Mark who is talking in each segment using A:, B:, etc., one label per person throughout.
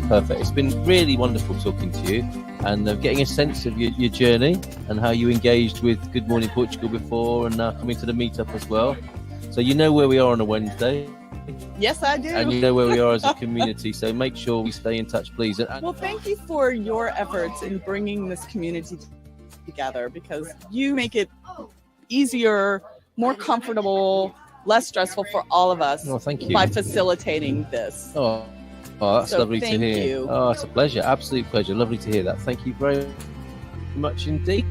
A: Perfect. It's been really wonderful talking to you and getting a sense of your journey and how you engaged with Good Morning Portugal before and now coming to the meetup as well. So you know where we are on a Wednesday.
B: Yes, I do.
A: And you know where we are as a community. So make sure we stay in touch, please.
B: Well, thank you for your efforts in bringing this community together, because you make it easier, more comfortable, less stressful for all of us
A: thank you.
B: by facilitating this.
A: Oh, that's lovely to hear.
B: Thank you.
A: Oh, it's a pleasure. Absolute pleasure. Lovely to hear that. Thank you very much indeed.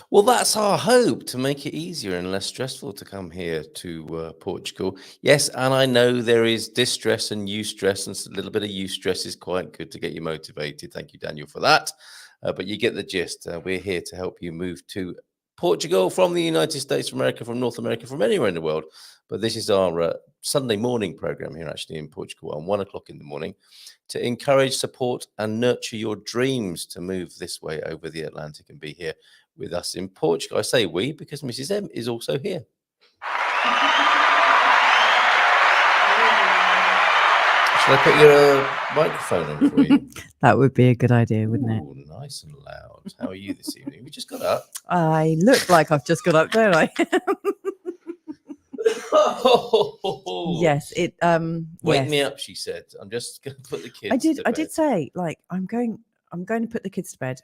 A: Well, that's our hope, to make it easier and less stressful to come here to Portugal. Yes, and I know there is distress and eustress, and a little bit of eustress is quite good to get you motivated. Thank you, Daniel, for that. But you get the gist. We're here to help you move to Portugal from the United States of America, from North America, from anywhere in the world. But this is our Sunday morning program here actually in Portugal on 1 o'clock in the morning to encourage, support and nurture your dreams to move this way over the Atlantic and be here with us in Portugal. I say we because Mrs. M is also here. Shall I put your microphone on for you?
C: That would be a good idea, wouldn't it?
A: Nice and loud. How are you this evening? We just got up.
C: I look like I've just got up, don't I? Yes, it
A: wake me up, she said. I'm just going to put the kids to bed.
C: I did say, like, I'm going to put the kids to bed.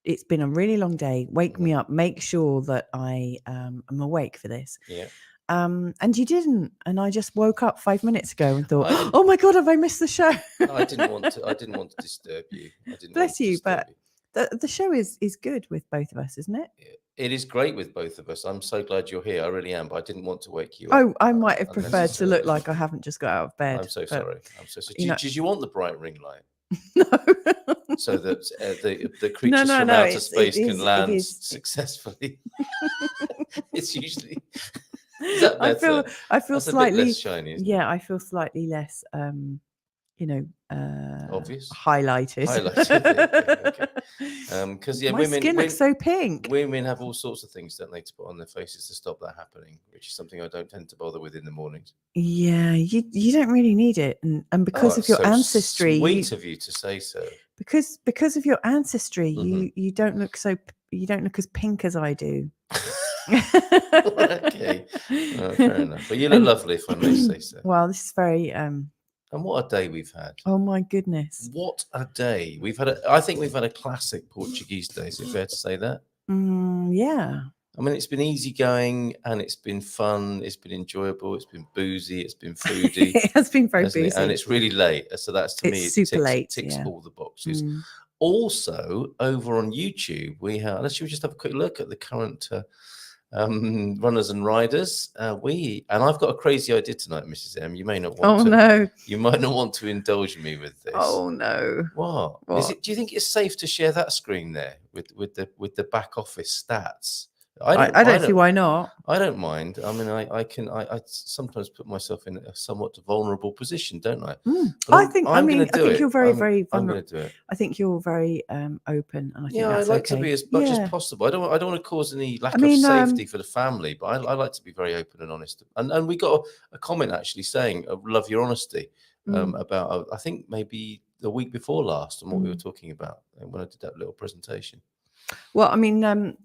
C: It's been a really long day. Wake me up. Make sure that I am awake for this.
A: Yeah.
C: And you didn't, and I just woke up 5 minutes ago and thought, "Oh my God, have I missed the show?"
A: No, I didn't want to disturb you.
C: Bless you, but the show is good with both of us, isn't it?
A: It is great with both of us. I'm so glad you're here. I really am, but I didn't want to wake you up.
C: Oh, I might have preferred to look like I haven't just got out of bed.
A: I'm so sorry. I'm so sorry. Did you want the bright ring light?
C: No.
A: So that the creatures from outer space can land successfully. It's usually. Is that better?
C: I feel
A: That's
C: slightly
A: a bit less shiny.
C: Yeah, I feel slightly less
A: obvious,
C: highlighted.
A: Okay. Because
C: my skin looks so pink.
A: Women have all sorts of things, don't they, to put on their faces to stop that happening, which is something I don't tend to bother with in the mornings.
C: Yeah, you don't really need it, and because of your ancestry,
A: sweet of you to say so.
C: Because of your ancestry, you don't look as pink as I do.
A: Okay, fair enough. But you look lovely, if I may say so.
C: Well, this is very
A: and what a day we've had!
C: Oh my goodness,
A: what a day we've had! I think we've had a classic Portuguese day. Is it fair to say that?
C: Yeah.
A: I mean, it's been easygoing and it's been fun. It's been enjoyable. It's been boozy. It's been foodie.
C: It has been very boozy,
A: and it's really late. So that's to me,
C: super late.
A: Ticks all the boxes. Also, over on YouTube, we have. Let's just have a quick look at the current runners and riders. I've got a crazy idea tonight, Mrs. M. You may not want to.
C: No.
A: You might not want to indulge me with this.
C: Oh no.
A: What? Is it? Do you think it's safe to share that screen there with the back office stats?
C: I don't see why not.
A: I don't mind. I mean, I sometimes put myself in a somewhat vulnerable position, don't I?
C: I think you're very, very vulnerable.
A: I'm going to do it.
C: I think you're very open, and I think
A: I'd like to be as much as possible. I don't want to cause any lack of safety for the family, but I like to be very open and honest. And we got a comment actually saying, "I love your honesty," about I think maybe the week before last, and what we were talking about when I did that little presentation.
C: Well, I mean, I'm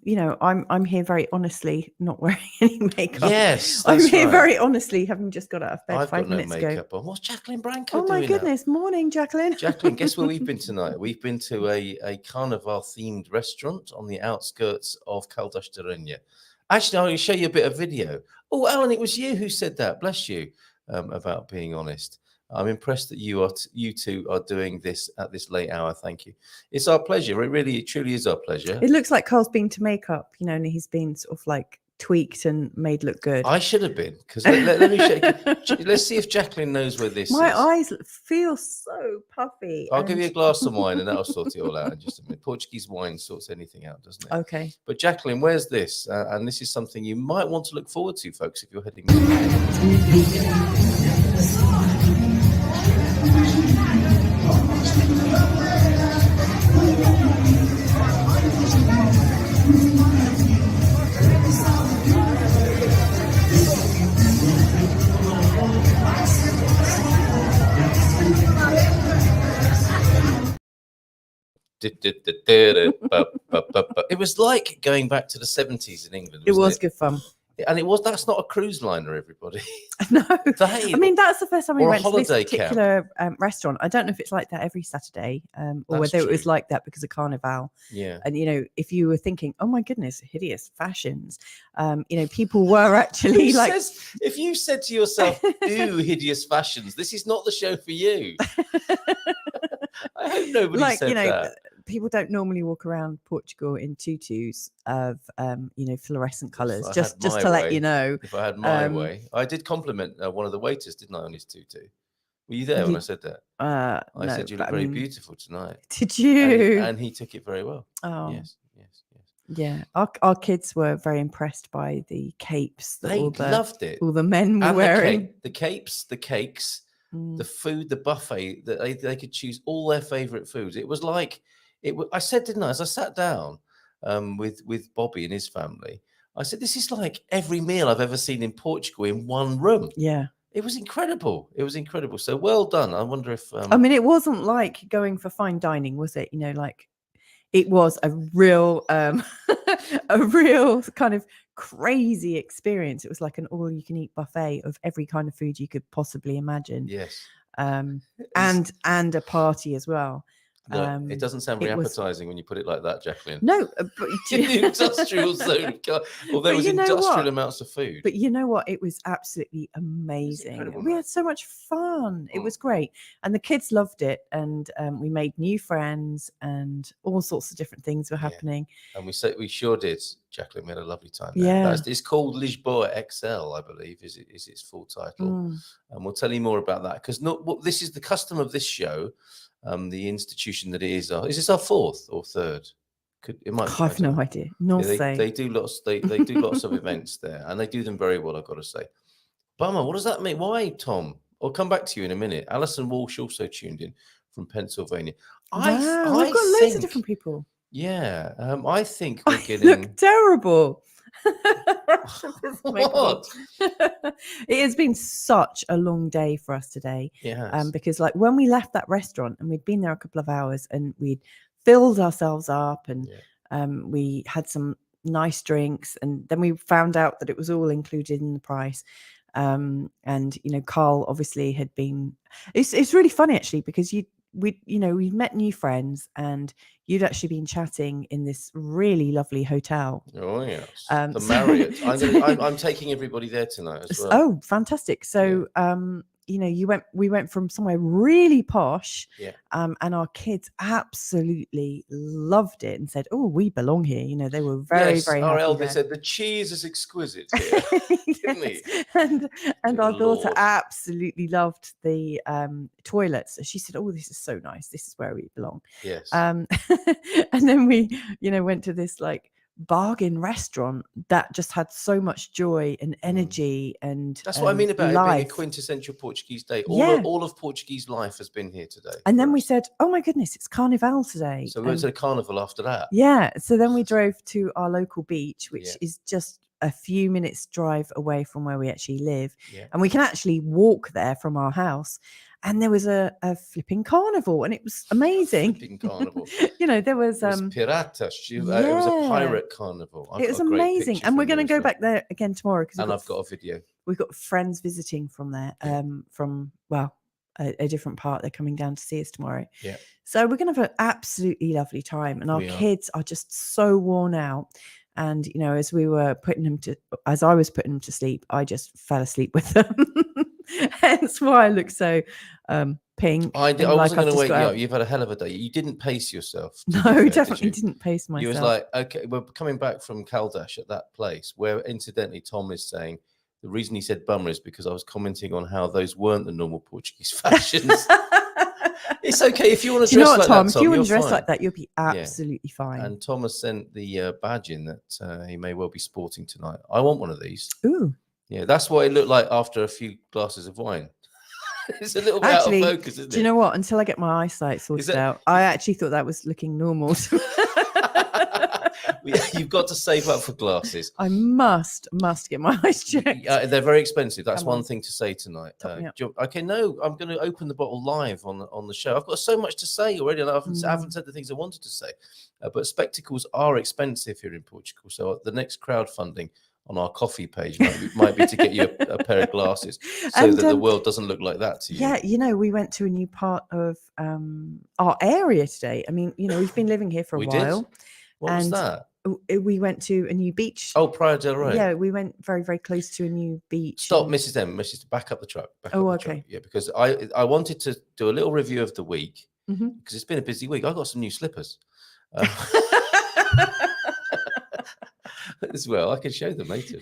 C: here very honestly, not wearing any makeup.
A: Yes,
C: I'm here very honestly, having just got out of bed 5 minutes ago.
A: I've got no makeup on. What's Jacqueline Branco
C: doing? Oh my goodness! Morning, Jacqueline.
A: Jacqueline, guess where we've been tonight? We've been to a carnival themed restaurant on the outskirts of Caldas de Rainha. Actually, I'll show you a bit of video. Oh, Alan, it was you who said that. Bless you, about being honest. I'm impressed that you two are doing this at this late hour. Thank you. It's our pleasure. It really, truly is our pleasure.
C: It looks like Carl's been to makeup, and he's been sort of like tweaked and made look good.
A: I should have been, because let me show you. Let's see if Jacqueline knows where this is.
C: My eyes feel so puffy.
A: I'll give you a glass of wine and that'll sort it all out in just a minute. Portuguese wine sorts anything out, doesn't it?
C: Okay.
A: But Jacqueline, where's this? And this is something you might want to look forward to, folks, if you're heading. It was like going back to the 70s in England.
C: It was
A: wasn't
C: good fun.
A: And that's not a cruise liner, everybody.
C: No,
A: They-
C: I mean that's the first time we
A: or a
C: went to this
A: holiday camp.
C: particular restaurant. I don't know if it's like that every Saturday, or
A: That's
C: whether it was
A: true.
C: like that because of Carnival.
A: Yeah.
C: And if you were thinking, oh my goodness, hideous fashions, people were actually
A: Who
C: like,
A: says, if you said to yourself, "Ooh, hideous fashions," this is not the show for you. I hope nobody
C: like
A: said that.
C: people don't normally walk around Portugal in tutus of fluorescent colours.
A: I
C: Just
A: had my
C: to let
A: way,
C: you know.
A: If I had my way, I did compliment one of the waiters, didn't I, on his tutu? Were you there when I said that? I
C: No,
A: said you look
C: but
A: very beautiful tonight.
C: Did you?
A: And he took it very well.
C: Oh,
A: Yes.
C: yeah. Our kids were very impressed by the capes that
A: They
C: all the
A: loved it.
C: all the men were
A: And
C: wearing.
A: the capes, the cakes,
C: Mm.
A: the food, the buffet, that they could choose all their favorite foods. It was like I said, didn't I, as I sat down with Bobby and his family, I said, this is like every meal I've ever seen in Portugal in one room.
C: Yeah.
A: It was incredible. It was incredible. So well done. I wonder if
C: I mean, it wasn't like going for fine dining, was it? Like it was a real a real kind of crazy experience. It was like an all-you-can-eat buffet of every kind of food you could possibly imagine.
A: yes.
C: And a party as well.
A: No, it doesn't sound very
C: it was-
A: appetizing when you put it like that, Jacqueline.
C: No, but
A: In the industrial zone. Well, there was
C: you know
A: industrial
C: what?
A: amounts of food.
C: But you know what? It was absolutely amazing.
A: incredible,
C: We
A: man.
C: had so much fun. It
A: Mm.
C: was great. And the kids loved it. And we made new friends and all sorts of different things were
A: Yeah.
C: happening.
A: And we sure did, Jacqueline. We had a lovely time there.
C: Yeah.
A: It's called Lisboa XL, I believe, is its full title.
C: Mm.
A: And we'll tell you more about that because this is the custom of this show. The institution that it is this our fourth or third? It might.
C: I have no idea. No
A: Yeah,
C: say.
A: they do lots. They do lots of events there, and they do them very well. I've got to say. Bummer. What does that mean? Why, Tom? I'll come back to you in a minute. Alison Walsh also tuned in from Pennsylvania.
C: Wow, we've got loads of different people.
A: Yeah, I think we're
C: I
A: getting.
C: look terrible.
A: What?
C: It has been such a long day for us today.
A: Yeah.
C: Because like when we left that restaurant and we'd been there a couple of hours and we'd filled ourselves up and we had some nice drinks and then we found out that it was all included in the price. And Carl obviously had been. It's really funny actually because we met new friends and you'd actually been chatting in this really lovely hotel.
A: Oh yes, the Marriott. I'm taking everybody there tonight as well.
C: Oh, fantastic! So we went from somewhere really posh, and our kids absolutely loved it and said, "Oh, we belong here." They were very very
A: Our
C: happy
A: eldest
C: there.
A: said the cheese is exquisite here. Didn't he?
C: And our daughter
A: Lord.
C: absolutely loved the toilets. She said, "Oh, this is so nice. This is where we belong."
A: Yes.
C: And then we, went to this like bargain restaurant that just had so much joy and energy and
A: that's what I mean about
C: life.
A: it being a quintessential Portuguese day. All of Portuguese life has been here today.
C: And then we said, "Oh my goodness, it's Carnival today."
A: So we went to the carnival after that.
C: Yeah. So then we drove to our local beach, which is just a few minutes drive away from where we actually live.
A: Yeah.
C: And we can actually walk there from our house. And there was a flipping carnival and it was amazing.
A: Flipping carnival.
C: There was
A: piratas. It was a pirate carnival.
C: It was amazing. And we're going to go back there again tomorrow because
A: I've got a video.
C: We've got friends visiting from there, from a different part. They're coming down to see us tomorrow.
A: Yeah.
C: So we're going to have an absolutely lovely time. And our kids are just so worn out. And, as I was putting them to sleep, I just fell asleep with them. Hence why I look so pink.
A: I wasn't going to wake you up. You've had a hell of a day. You didn't pace yourself.
C: No, definitely didn't pace myself.
A: You was like, okay, we're coming back from Caldash at that place where incidentally Tom is saying the reason he said bummer is because I was commenting on how those weren't the normal Portuguese fashions. It's okay if you want to dress like
C: Tom?
A: that, Tom.
C: If you want to dress
A: fine.
C: like that, you'll be absolutely fine.
A: And Tom has sent the badge in that he may well be sporting tonight. I want one of these.
C: Ooh.
A: Yeah, that's what it looked like after a few glasses of wine. It's a little bit out of focus, isn't it?
C: Do you know what? Until I get my eyesight sorted out, I actually thought that was looking normal.
A: You've got to save up for glasses.
C: I must get my eyes checked.
A: They're very expensive. That's
C: Come
A: one
C: on.
A: thing to say tonight.
C: Top me up.
A: Okay, no, I'm going to open the bottle live on the show. I've got so much to say already, and I haven't said the things I wanted to say. But spectacles are expensive here in Portugal. So the next crowdfunding on our coffee page might be to get you a pair of glasses, so that the world doesn't look like that to you.
C: Yeah, we went to a new part of our area today. I mean, we've been living here for a while.
A: Did? What was that?
C: We went to a new beach.
A: Oh, Praia del Rey.
C: Yeah, we went very, very close to a new beach.
A: Stop, Mrs. M. Mrs. Back up the truck.
C: Okay.
A: Yeah, because I wanted to do a little review of the week,
C: Mhm.
A: because it's been a busy week. I got some new slippers. As well, I can show them later.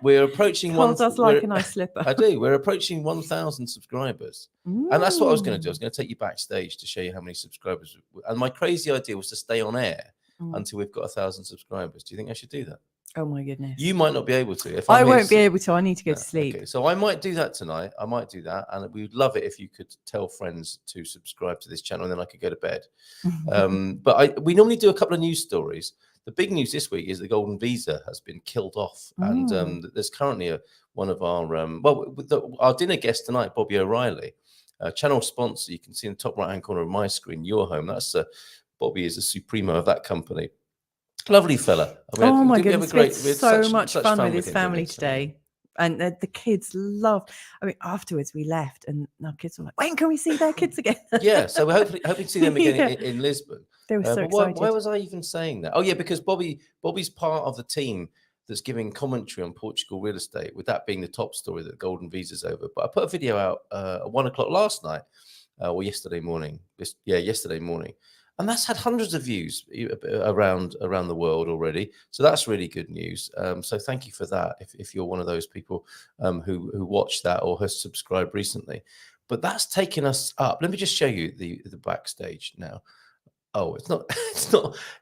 A: We're approaching
C: Carl does like a nice slipper.
A: I do. We're approaching 1,000 subscribers, and that's what I was going to do. I was going to take you backstage to show you how many subscribers. And my crazy idea was to stay on air until we've got 1,000 subscribers. Do you think I should do that?
C: Oh my goodness!
A: You might not be able to.
C: I won't be able to. I need to go to sleep.
A: Okay. So I might do that tonight. I might do that, and we would love it if you could tell friends to subscribe to this channel, and then I could go to bed. But we normally do a couple of news stories. The big news this week is the golden visa has been killed off, and there's currently one of our our dinner guest tonight, Bobby O'Reilly, channel sponsor. You can see in the top right hand corner of my screen, Your Home. That's Bobby is the supremo of that company. Lovely fella.
C: Oh my goodness, we had so much fun with his family today. And the kids loved. I mean, afterwards we left, and our kids were like, "When can we see their kids again?"
A: Yeah, so we're hoping to see them again in Lisbon.
C: They were so excited.
A: Why was I even saying that? Oh yeah, because Bobby's part of the team that's giving commentary on Portugal real estate. With that being the top story, that golden visa's over. But I put a video out at 1 o'clock last night, or yesterday morning. Yesterday morning. And that's had hundreds of views around the world already. So that's really good news. So thank you for that if you're one of those people who watched that or has subscribed recently. But that's taken us up. Let me just show you the backstage now. Oh,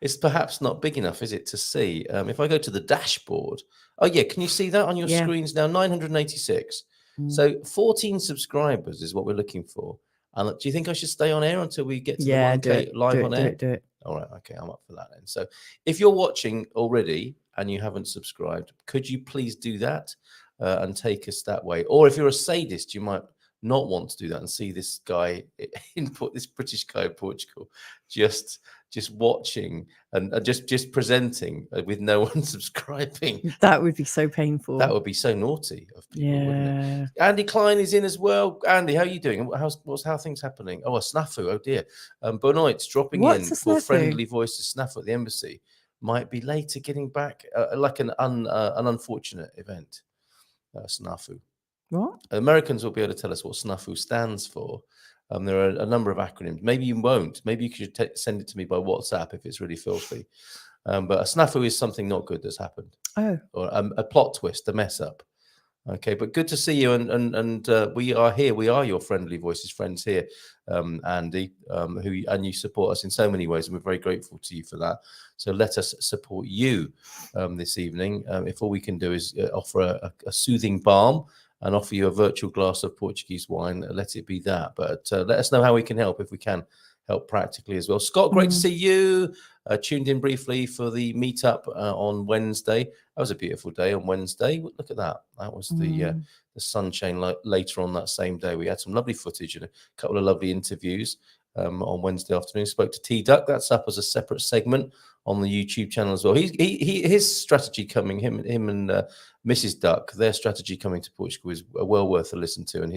A: it's perhaps not big enough, is it, to see? If I go to the dashboard. Oh, yeah. Can you see that on your screens now? 986. So 14 subscribers is what we're looking for. And do you think I should stay on air until we get to the 1K live on air?
C: Do it.
A: All right. Okay. I'm up for that then. So if you're watching already and you haven't subscribed, could you please do that and take us that way? Or if you're a sadist, you might not want to do that and see this guy this British guy in Portugal just watching and just presenting with no one subscribing.
C: That would be so painful.
A: That would be so naughty of people, wouldn't it? Andy Klein is in as well. Andy, how are you doing? How are things happening? Oh, a snafu. Oh dear. Bonoit's dropping in for friendly voices. Snafu at the embassy might be later getting back, like an unfortunate event. Snafu.
C: What?
A: Americans will be able to tell us what snafu stands for. There are a number of acronyms. Maybe you won't. Maybe you could send it to me by WhatsApp if it's really filthy. But a snafu is something not good that's happened.
C: Oh.
A: Or a plot twist, a mess up. Okay, but good to see you. And we are here. We are your friendly voices friends here, Andy, and you support us in so many ways. And we're very grateful to you for that. So let us support you this evening. If all we can do is offer a soothing balm and offer you a virtual glass of Portuguese wine, let it be that. But let us know how we can help, if we can help practically as well. Scott, great to see you. Tuned in briefly for the meetup on Wednesday. That was a beautiful day on Wednesday. Look at that. That was the sunshine later on that same day. We had some lovely footage and a couple of lovely interviews on Wednesday afternoon. Spoke to T-Duck. That's up as a separate segment on the YouTube channel as well. His strategy coming, him and Mrs. Duck, their strategy coming to Portugal is well worth a listen to, and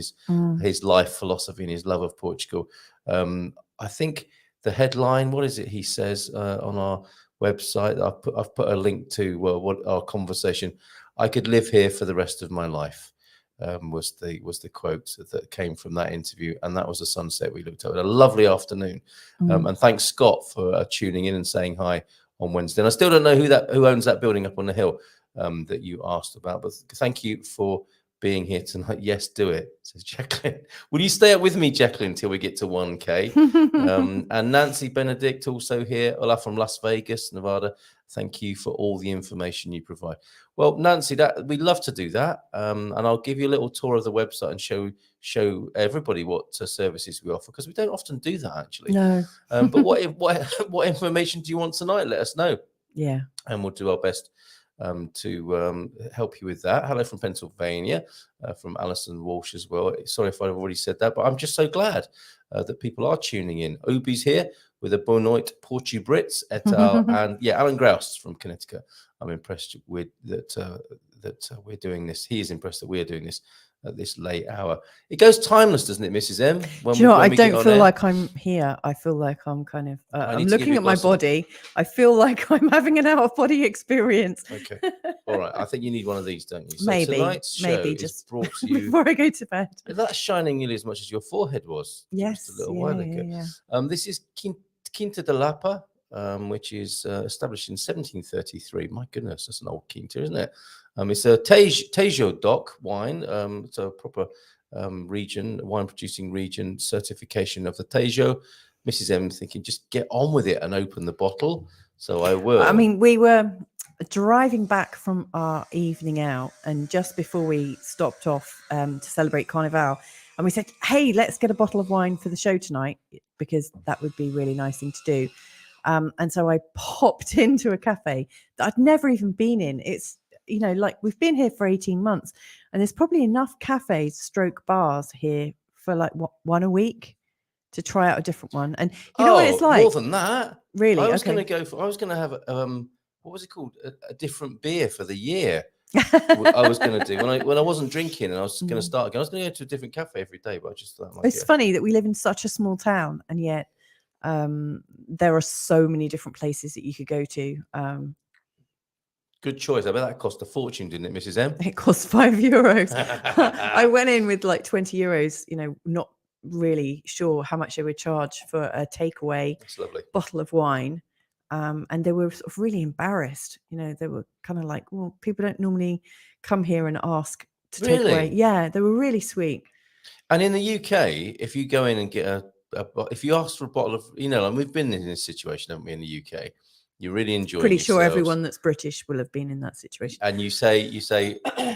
A: his life philosophy and his love of Portugal. I think the headline, what is it he says on our website? I've put a link to what our conversation. I could live here for the rest of my life. Was the quote that came from that interview, and that was the sunset we looked at. A lovely afternoon, and thanks Scott for tuning in and saying hi on Wednesday. And I still don't know who owns that building up on the hill that you asked about, but thank you for being here tonight. Yes, do it, says Jacqueline. Will you stay up with me, Jacqueline, until we get to 1K? And Nancy Benedict also here, Ola from Las Vegas, Nevada. Thank you for all the information you provide. Well, Nancy, we'd love to do that, and I'll give you a little tour of the website and show everybody what services we offer, because we don't often do that actually.
C: No.
A: But what information do you want tonight? Let us know.
C: Yeah.
A: And we'll do our best to help you with that. Hello from Pennsylvania, from Alison Walsh as well. Sorry if I've already said that, but I'm just so glad that people are tuning in. Ubi's here with a Bonoit Portu Brits et al. And yeah, Alan Grouse from Connecticut. I'm impressed with that we're doing this. He is impressed that we're doing this at this late hour. It goes timeless, doesn't it, Mrs. M?
C: Do you know what? I don't feel like I'm here. I feel like I'm kind of, I'm looking at my body. I feel like I'm having an out-of-body experience.
A: Okay. All right. I think you need one of these, don't you? So
C: maybe.
A: Tonight's show
C: just
A: brought to you
C: before I go to bed.
A: That's shining nearly as much as your forehead was
C: Yes.
A: just a little while ago.
C: Yeah.
A: This is Quinta de Lapa, which is established in 1733. My goodness, that's an old quinta, isn't it? It's a Tejo DOC wine. It's a proper wine producing region certification of the Tejo. Mrs. M thinking, just get on with it and open the bottle. So I will.
C: I mean, we were driving back from our evening out, and just before we stopped off to celebrate Carnival, and we said, hey, let's get a bottle of wine for the show tonight, because that would be a really nice thing to do. And so I popped into a cafe that I'd never even been in. It's, you know, like we've been here for 18 months and there's probably enough cafes / bars here for like one a week to try out a different one. And you know what it's like?
A: More than that.
C: Really?
A: I was going to have what was it called? A different beer for the year. I was going to do when I wasn't drinking and I was going to start again. I was going to go to a different cafe every day, but I just thought
C: it's funny that we live in such a small town and yet there are so many different places that you could go to.
A: Good choice. I bet that cost a fortune, didn't it, Mrs. M?
C: It cost €5. I went in with like €20, you know, not really sure how much they would charge for a takeaway bottle of wine. And they were sort of really embarrassed. You know, they were kind of like, well, people don't normally come here and ask to take away. Yeah, they were really sweet.
A: And in the UK, if you go in and get if you ask for a bottle of, you know, and we've been in this situation, haven't we, in the UK? You really enjoy.
C: Pretty sure everyone that's British will have been in that situation.
A: And you say,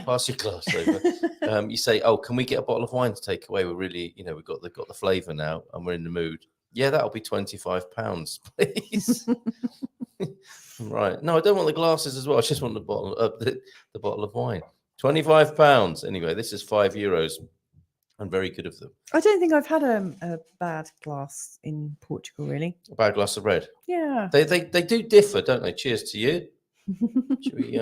A: pass your glass over. You say, oh, can we get a bottle of wine to take away? We're really, you know, we've got the flavour now, and we're in the mood. Yeah, that'll be £25, please. Right. No, I don't want the glasses as well. I just want the bottle of wine. £25. Anyway, this is €5. And very good of them.
C: I don't think I've had a bad glass in Portugal, really.
A: A bad glass of red.
C: Yeah.
A: They do differ, don't they? Cheers to you. Should we,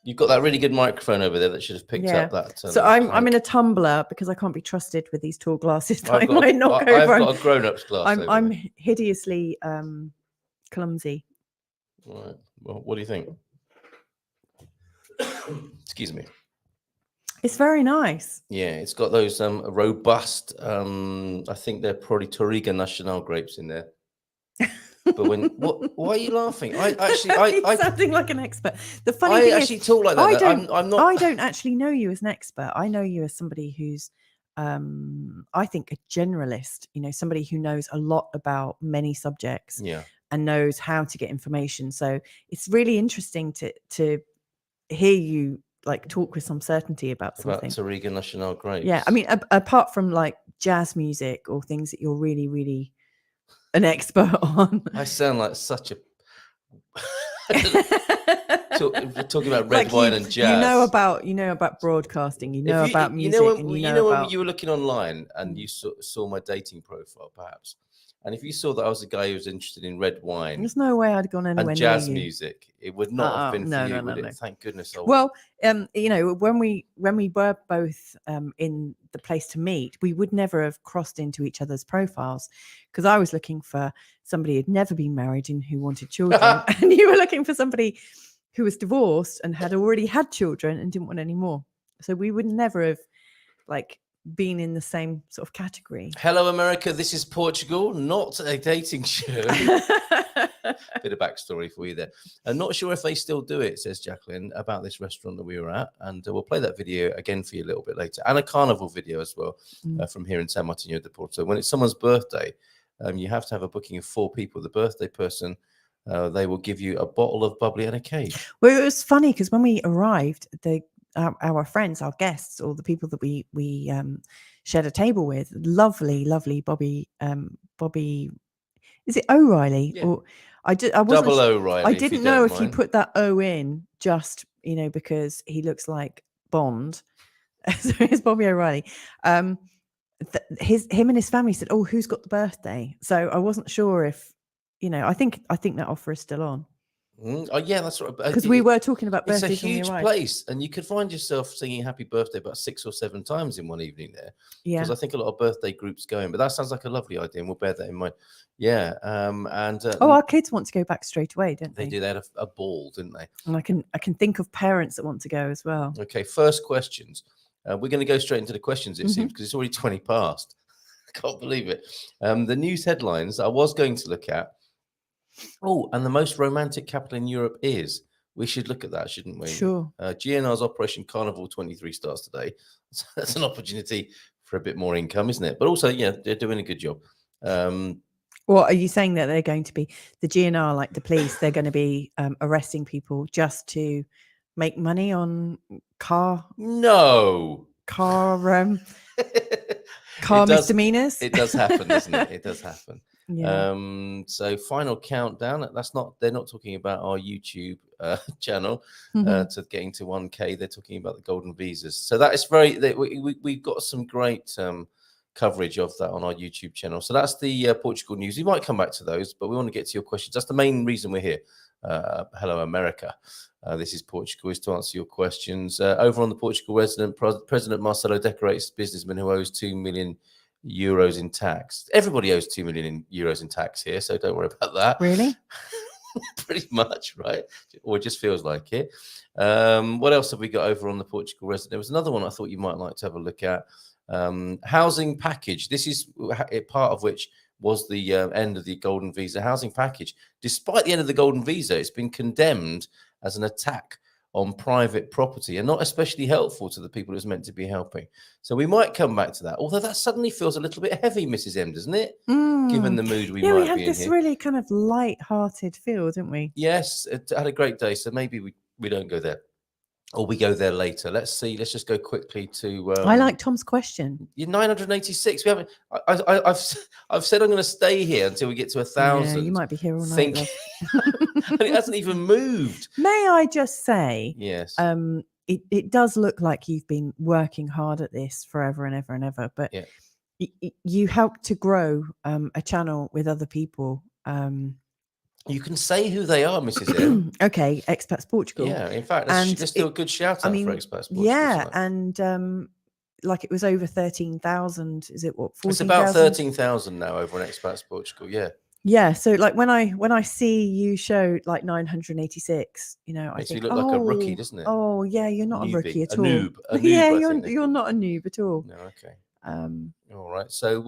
A: you've got that really good microphone over there that should have picked up that.
C: So I'm in a tumbler because I can't be trusted with these tall glasses. I've got a
A: grown-up's glass.
C: I'm hideously clumsy.
A: Right. Well, what do you think? Excuse me.
C: It's very nice.
A: Yeah, it's got those robust, I think they're probably Touriga Nacional grapes in there. But why are you laughing? I
C: sounding like an expert. The funny thing
A: is, talk like that. I'm not.
C: I don't actually know you as an expert. I know you as somebody who's, I think, a generalist. You know, somebody who knows a lot about many subjects.
A: Yeah. And
C: knows how to get information. So it's really interesting to hear you like talk with some certainty about something.
A: Touriga Nacional grapes.
C: Yeah, I mean, apart from like jazz music or things that you're really, really an expert on.
A: I sound like such a talking about red wine and jazz.
C: You know about broadcasting. You know about music.
A: When you were looking online and you saw my dating profile, perhaps. And if you saw that I was a guy who was interested in red wine,
C: there's no way I'd gone anywhere
A: and jazz music, it would not have been for you, would it? Thank goodness.
C: Well, you know, when we were both in the place to meet, we would never have crossed into each other's profiles because I was looking for somebody who'd never been married and who wanted children, and you were looking for somebody who was divorced and had already had children and didn't want any more. So we would never have like been in the same sort of category.
A: Hello, America. This is Portugal, not a dating show. Bit of backstory for you there. I'm not sure if they still do it, says Jacqueline, about this restaurant that we were at. And we'll play that video again for you a little bit later. And a carnival video as well from here in San Martino de Porto. When it's someone's birthday, you have to have a booking of 4 people. The birthday person, they will give you a bottle of bubbly and a cake.
C: Well, it was funny because when we arrived, our friends, our guests, or the people that we shared a table with, lovely Bobby, is it O'Reilly?
A: Yeah.
C: Or I wasn't
A: Double O'Reilly.
C: I
A: if you
C: didn't know
A: don't
C: if you
A: mind.
C: put that O in just, because he looks like Bond. So it's Bobby O'Reilly. Him and his family said, "Oh, who's got the birthday?" So I wasn't sure if, I think that offer is still on,
A: Oh yeah, that's right.
C: because we were talking about
A: It's a
C: birthdays when we
A: huge
C: arrived.
A: place, and you could find yourself singing "Happy Birthday" about 6 or 7 times in one evening there.
C: Yeah.
A: Because I think a lot of birthday groups going, but that sounds like a lovely idea, and we'll bear that in mind. Yeah, and
C: Our kids want to go back straight away, don't
A: they
C: they?
A: do. They had a ball, didn't they?
C: And I can think of parents that want to go as well.
A: Okay, first questions. We're going to go straight into the questions, it
C: Mhm.
A: seems, because it's already 20 past. I can't believe it. The news headlines I was going to look at. Oh, and the most romantic capital in Europe is. We should look at that, shouldn't we?
C: Sure.
A: GNR's Operation Carnival 23 starts today. So that's an opportunity for a bit more income, isn't it? But also, yeah, they're doing a good job.
C: Well, are you saying that they're going to be the GNR, like the police? They're going to be arresting people just to make money on car
A: No. It does-
C: misdemeanors?
A: It does happen, doesn't it? It does happen.
C: Yeah.
A: So final countdown. They're not talking about our YouTube channel
C: Mhm.
A: to getting to 1K. They're talking about the golden visas. So that is we've got some great coverage of that on our YouTube channel. So that's the Portugal news. We might come back to those, but we want to get to your questions. That's the main reason we're here. Hello, America. This is Portugal, is to answer your questions. Over on the Portugal resident, President Marcelo decorates businessman who owes 2 million euros in tax. Everybody owes 2 million euros in tax here, so don't worry about that.
C: Really?
A: Pretty much, right? Or it just feels like it. What else have we got over on the Portugal resident? There was another one I thought you might like to have a look at. Housing package. This is part of which was the end of the golden visa housing package. Despite the end of the golden visa, it's been condemned as an attack on private property and not especially helpful to the people it was meant to be helping. So we might come back to that. Although that suddenly feels a little bit heavy, Mrs. M, doesn't it? Given the mood we might
C: we
A: be
C: had
A: in
C: this
A: here.
C: really kind of light-hearted feel, didn't we?
A: Yes, it had a great day. So maybe we don't go there. Or we go there later. Let's see. Let's just go quickly to.
C: I like Tom's question.
A: You're 986. We haven't. I've said I'm going to stay here until we get to 1,000.
C: Yeah, you might be here all night. Love.
A: And it hasn't even moved.
C: May I just say?
A: Yes.
C: It does look like you've been working hard at this forever and ever and ever, but
A: yeah.
C: You helped to grow a channel with other people.
A: You can say who they are, Mrs. M.
C: Okay, Expats Portugal.
A: Yeah, in fact, let's do a good shout out for Expats Portugal.
C: Yeah, and like it was over 13,000. Is it what? 14,
A: it's about 13,000 now over on Expats Portugal. Yeah.
C: Yeah, so like when I see you show like 986, I think
A: you look like a rookie, doesn't it?
C: Oh yeah, you're not a rookie at all.
A: Noob.
C: Yeah, you're not a noob at all.
A: No, okay. All right. So,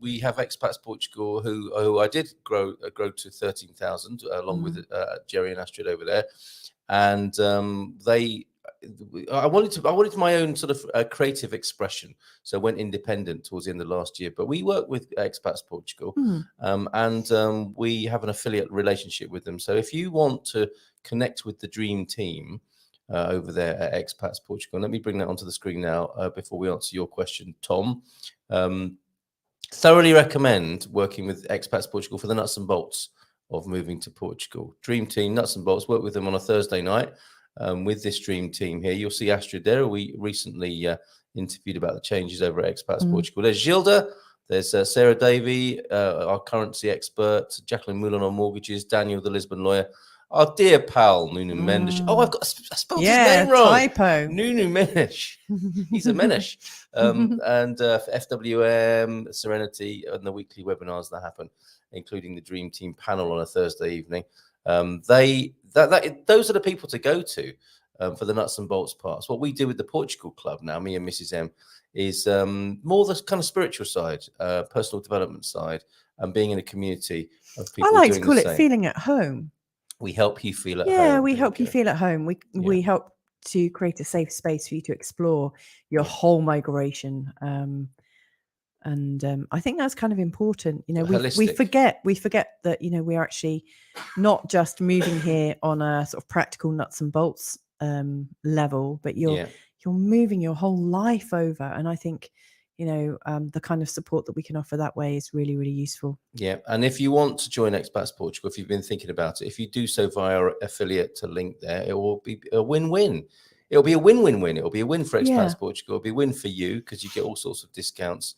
A: we have Expats Portugal who I did grow to 13,000 along with Jerry and Astrid over there, and I wanted my own sort of creative expression, so I went independent towards the end of last year. But we work with Expats Portugal, and we have an affiliate relationship with them. So if you want to connect with the dream team over there at Expats Portugal, let me bring that onto the screen now before we answer your question, Tom. Thoroughly recommend working with Expats Portugal for the nuts and bolts of moving to Portugal. Dream team, nuts and bolts. Work with them on a Thursday night. With this dream team here, you'll see Astrid there. We recently interviewed about the changes over at Expats Portugal. There's Gilda, there's Sarah Davey, our currency expert, Jacqueline Moulin on mortgages, Daniel, the Lisbon lawyer, our dear pal, Nuno Mendes. Oh, I spelled his name wrong.
C: Typo.
A: Nuno Mendes. He's a menace. And FWM, Serenity, and the weekly webinars that happen, including the Dream Team panel on a Thursday evening. Those are the people to go to for the nuts and bolts parts. What we do with the Portugal Club now, me and Mrs. M, is more the kind of spiritual side, personal development side, and being in a community of people.
C: I like to call it feeling at home.
A: We help you feel at home.
C: Yeah, we help you feel at home. We help to create a safe space for you to explore your whole migration. And I think that's kind of important. We forget that, we're actually not just moving here on a sort of practical nuts and bolts level, but you're moving your whole life over. And I think, the kind of support that we can offer that way is really, really useful.
A: Yeah, and if you want to join Expats Portugal, if you've been thinking about it, if you do so via our affiliate link there, it will be a win-win. It'll be a win-win-win. It'll be a win for Expats Portugal. It'll be a win for you because you get all sorts of discounts,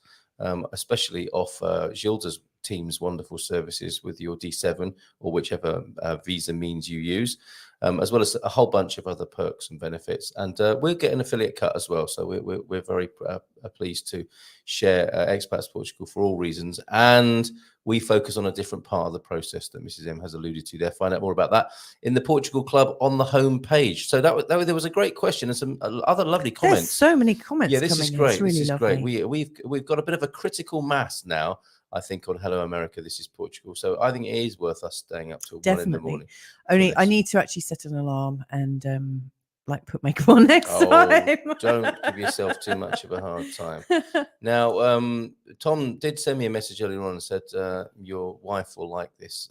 A: especially off Gilda's team's wonderful services with your D7 or whichever visa means you use, as well as a whole bunch of other perks and benefits. And we'll get an affiliate cut as well. So we're very pleased to share Expats Portugal for all reasons. And we focus on a different part of the process that Mrs. M has alluded to there. Find out more about that in the Portugal Club on the home page. So that there was a great question and some other lovely comments.
C: There's so many comments.
A: Yeah, this
C: coming
A: is great.
C: It's really
A: this is
C: lovely.
A: great. We've got a bit of a critical mass now, I think, on Hello America. This is Portugal. So I think it is worth us staying up till 1 in the morning.
C: Only I need to actually set an alarm and put makeup on next time.
A: Don't give yourself too much of a hard time. Now, Tom did send me a message earlier on and said your wife will like this.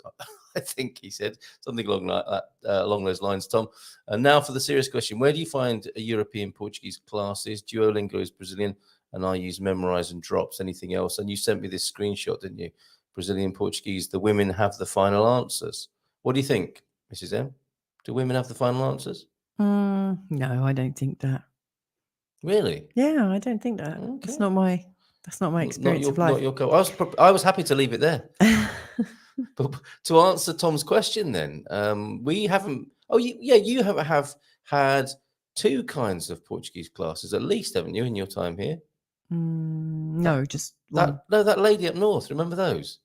A: I think he said something along those lines, Tom. And now for the serious question: where do you find European Portuguese classes? Duolingo is Brazilian, and I use Memrise and Drops. Anything else? And you sent me this screenshot, didn't you? Brazilian Portuguese. The women have the final answers. What do you think, Mrs. M? Do women have the final answers?
C: No, I don't think that.
A: Really?
C: Yeah, I don't think that. Okay. That's not my experience of life.
A: I was happy to leave it there. But to answer Tom's question, then we haven't. Oh, you have had two kinds of Portuguese classes at least, haven't you, in your time here?
C: No, just one.
A: That lady up north. Remember those?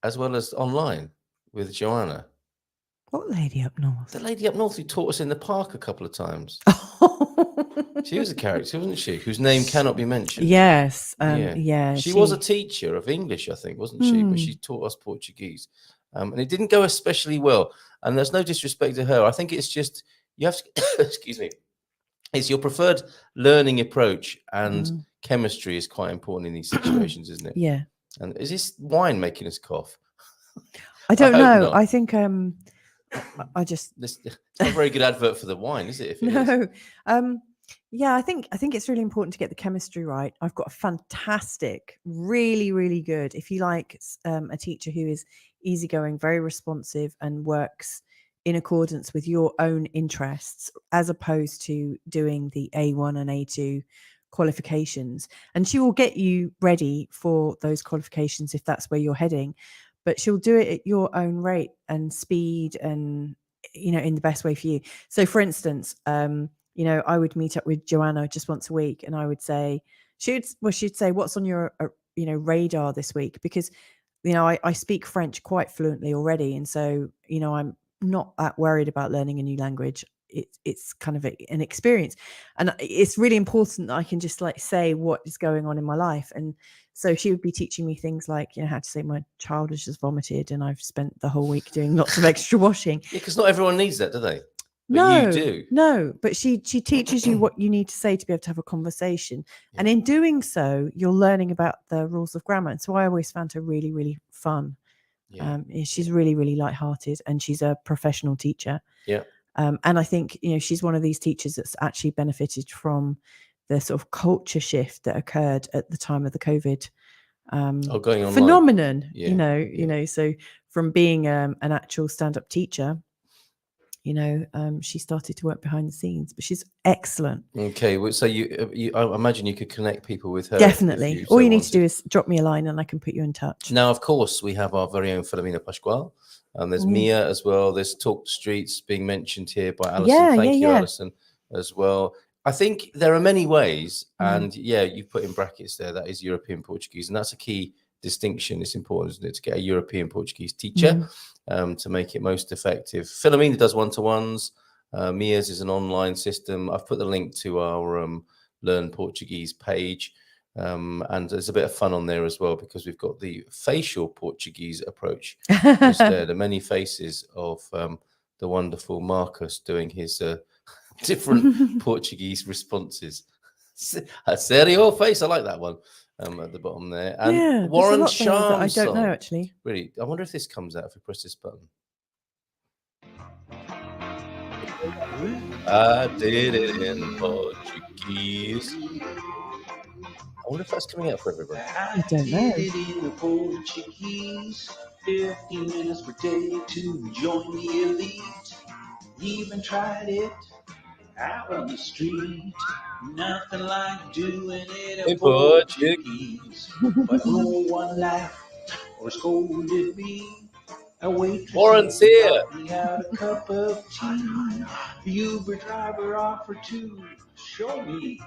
A: As well as online with Joanna.
C: What lady up north?
A: The lady up north who taught us in the park a couple of times. She was a character, wasn't she? Whose name cannot be mentioned.
C: Yes. Yeah.
A: She was a teacher of English, I think, wasn't she? But she taught us Portuguese. And it didn't go especially well. And there's no disrespect to her. I think it's just, you have to, excuse me, it's your preferred learning approach. And chemistry is quite important in these situations, isn't it?
C: Yeah.
A: And is this wine making us cough?
C: I don't know. I think... It's not a very
A: good advert for the wine, is it?
C: Yeah, I think it's really important to get the chemistry right. I've got a fantastic, really, really good, if you like, a teacher who is easygoing, very responsive, and works in accordance with your own interests, as opposed to doing the A1 and A2 qualifications. And she will get you ready for those qualifications if that's where you're heading. But she'll do it at your own rate and speed and, in the best way for you. So, for instance, I would meet up with Joanna just once a week and I would say, she'd say, what's on your, radar this week? Because, I speak French quite fluently already. And so, I'm not that worried about learning a new language. It's kind of an experience. And it's really important that I can just say what is going on in my life. And so she would be teaching me things like, how to say my child has just vomited and I've spent the whole week doing lots of extra washing.
A: Yeah, because not everyone needs that, do they? But you do.
C: No, but she teaches you what you need to say to be able to have a conversation. Yeah. And in doing so, you're learning about the rules of grammar. And so I always found her really, really fun. Yeah. She's really, really lighthearted and she's a professional teacher.
A: Yeah.
C: And I think, she's one of these teachers that's actually benefited from the sort of culture shift that occurred at the time of the COVID
A: going online.
C: Phenomenon. Yeah. So from being an actual stand-up teacher, she started to work behind the scenes, but she's excellent.
A: Okay, well, so I imagine you could connect people with her.
C: Definitely. All you need to do is drop me a line and I can put you in touch.
A: Now, of course, we have our very own Filomena Pascual. There's Mia as well. There's Talk the Streets being mentioned here by Alison. Thank you, Alison, as well. I think there are many ways, and you put in brackets there, that is European Portuguese, and that's a key distinction. It's important, isn't it, to get a European Portuguese teacher to make it most effective. Filomena does one-to-ones. Mia's is an online system. I've put the link to our Learn Portuguese page. And there's a bit of fun on there as well because we've got the facial Portuguese approach. The many faces of the wonderful Marcus doing his different Portuguese responses. A serio face, I like that one at the bottom there. And Warren Sharm,
C: I don't know actually.
A: Really, I wonder if this comes out if we press this button. I did it in Portuguese. wonder if that's coming out for everybody.
C: I don't know.
D: did it in the Portuguese. 15 minutes per day to join the elite. Even tried it out on the street. Nothing like doing it in
A: In
D: Portuguese. But no one laughed or scolded me. A waitress
A: Warren's
D: even
A: here.
D: brought me out a cup of tea. The Uber driver offered to show me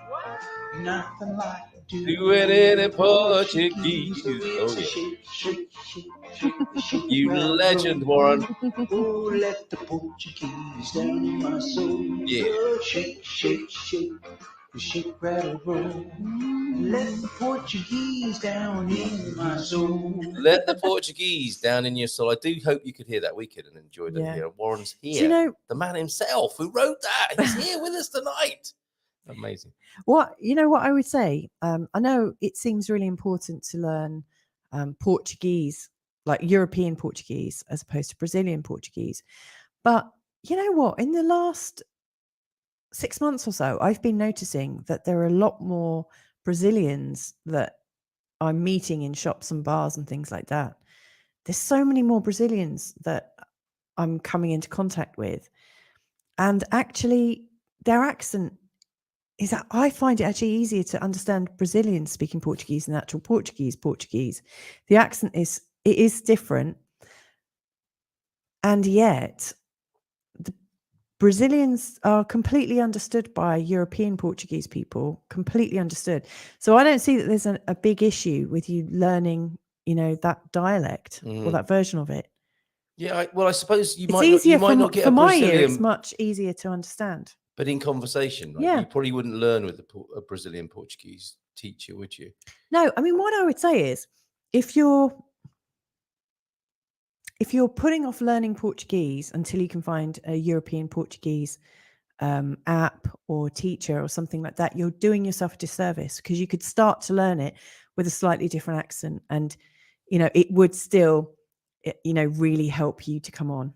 D: nothing like
A: Doing it in Portuguese.
D: So it's
A: Oh,
D: a
A: yeah.
D: shake, shake, shake, shake, shake.
A: You
D: rattle,
A: legend,
D: roll.
A: Warren.
D: Oh, let the Portuguese down in my soul.
A: Yeah.
D: Oh, shake, shake, shake, shake, rattle, roll. Let the Portuguese down in my soul.
A: Let the Portuguese down in your soul. I do hope you could hear that. We could and enjoyed it
C: Yeah.
A: here. Warren's here.
C: Do you know
A: The man himself who wrote that. He's here with us tonight. Amazing.
C: what I would say? I know it seems really important to learn Portuguese, like European Portuguese, as opposed to Brazilian Portuguese. But you know what? In the last 6 months or so, I've been noticing that there are a lot more Brazilians that I'm meeting in shops and bars and things like that. There's so many more Brazilians that I'm coming into contact with. And actually, their accent is that I find it actually easier to understand Brazilians speaking Portuguese than actual Portuguese. The accent is different. And yet, the Brazilians are completely understood by European Portuguese people, completely understood. So I don't see that there's a big issue with you learning, that dialect or that version of it.
A: Yeah, I suppose you
C: It's
A: might
C: easier
A: not get
C: for
A: a
C: my ear.
A: Brazilian,
C: It's much easier to understand.
A: but in conversation, right?
C: Yeah.
A: You probably wouldn't learn with a Brazilian Portuguese teacher, would you?
C: No, I mean, what I would say is if you're putting off learning Portuguese until you can find a European Portuguese app or teacher or something like that, you're doing yourself a disservice, because you could start to learn it with a slightly different accent, and it would still really help you to come on.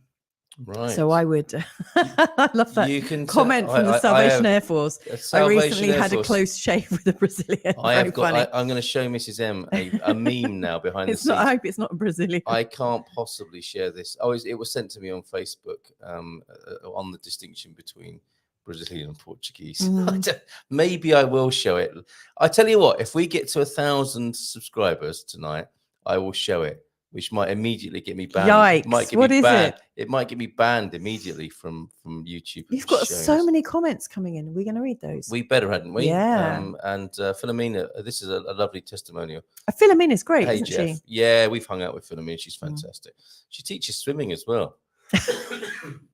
A: Right.
C: So I would I love that
A: You can
C: comment from the Salvation Air Force. I recently had a
A: Force.
C: close shave with a Brazilian.
A: I'm going to show Mrs. M a meme now behind the scenes.
C: I hope it's not a Brazilian.
A: I can't possibly share this. Oh, it was sent to me on Facebook on the distinction between Brazilian and Portuguese. Maybe I will show it. I tell you what, if we get to 1,000 subscribers tonight, I will show it, which might immediately get me banned.
C: Yikes! What is it?
A: It might get me banned immediately from YouTube.
C: You've got so many comments coming in. Are we going to read those?
A: We better, hadn't we?
C: Yeah.
A: And Philomena, this is a lovely testimonial.
C: Philomena's great,
A: Hey,
C: isn't
A: Jeff.
C: she?
A: Yeah, we've hung out with Philomena. She's fantastic. She teaches swimming as well.